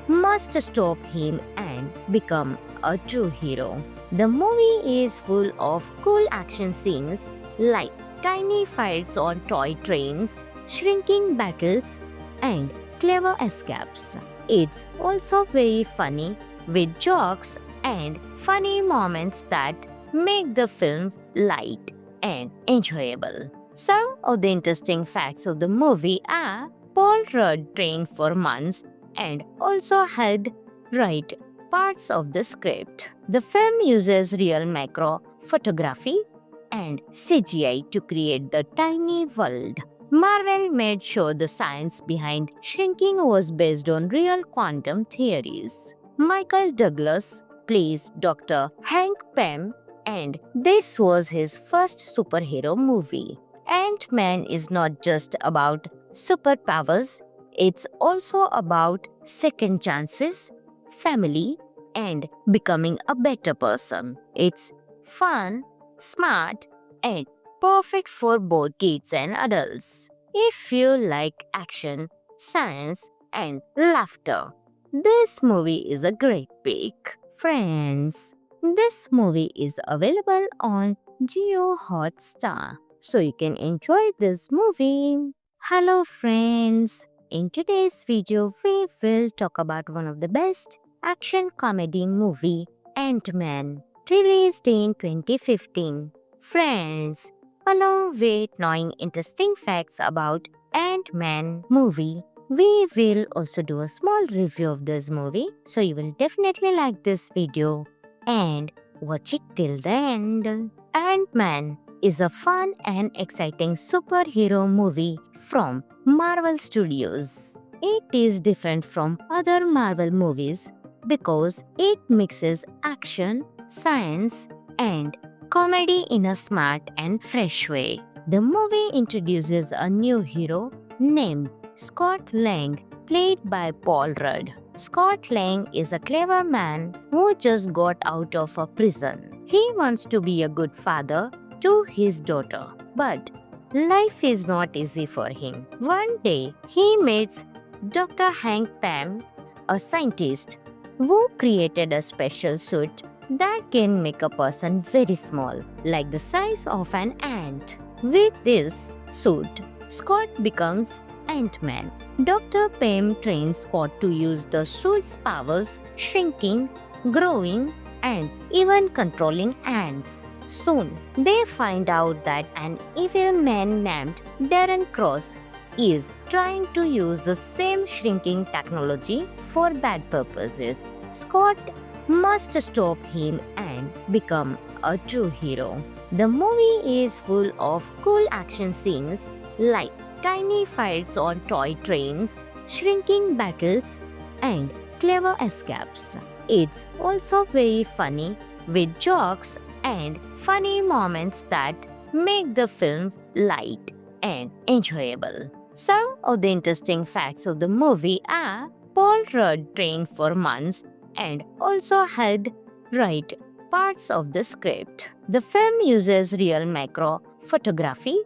must stop him and become a true hero. The movie is full of cool action scenes like tiny fights on toy trains, shrinking battles, and clever escapes. It's also very funny with jokes and funny moments that make the film light and enjoyable. Some of the interesting facts of the movie are Paul Rudd trained for months and also helped write parts of the script. The film uses real macro photography and CGI to create the tiny world. Marvel made sure the science behind shrinking was based on real quantum theories. Michael Douglas plays Dr. Hank Pym, and this was his first superhero movie. Ant-Man is not just about superpowers, it's also about second chances, family, and becoming a better person. It's fun, smart, and perfect for both kids and adults. If you like action, science, and laughter, this movie is a great pick. Friends, this movie is available on Geo Hotstar, so you can enjoy this movie. Hello friends, in today's video we will talk about one of the best action comedy movie, Ant-Man, released in 2015. Friends, along with knowing interesting facts about Ant-Man movie, we will also do a small review of this movie, so you will definitely like this video and watch it till the end. Ant-Man is a fun and exciting superhero movie from Marvel Studios. It is different from other Marvel movies because it mixes action, science, and comedy in a smart and fresh way. The movie introduces a new hero named Scott Lang, played by Paul Rudd. Scott Lang is a clever man who just got out of a prison. He wants to be a good father to his daughter, but life is not easy for him. One day, he meets Dr. Hank Pym, a scientist who created a special suit that can make a person very small, like the size of an ant. With this suit, Scott becomes Ant-Man. Dr. Pym trains Scott to use the suit's powers, shrinking, growing, and even controlling ants. Soon, they find out that an evil man named Darren Cross is trying to use the same shrinking technology for bad purposes. Scott must stop him and become a true hero. The movie is full of cool action scenes like tiny fights on toy trains, shrinking battles, and clever escapes. It's also very funny with jokes and funny moments that make the film light and enjoyable. Some of the interesting facts of the movie are Paul Rudd trained for months and also helped write parts of the script. The film uses real macro photography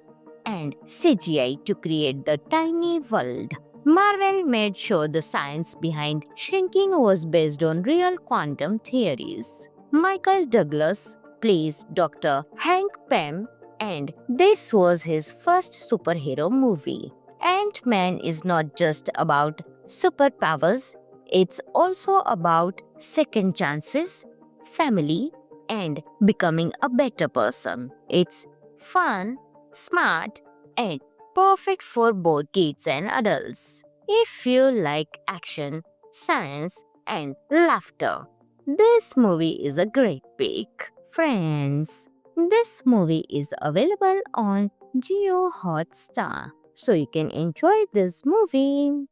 and CGI to create the tiny world. Marvel made sure the science behind shrinking was based on real quantum theories. Michael Douglas plays Dr. Hank Pym, and this was his first superhero movie. Ant-Man is not just about superpowers, it's also about second chances, family, and becoming a better person. It's fun, smart, and perfect for both kids and adults. If you like action, science, and laughter, this movie is a great pick. Friends, this movie is available on Geo Hotstar, so you can enjoy this movie.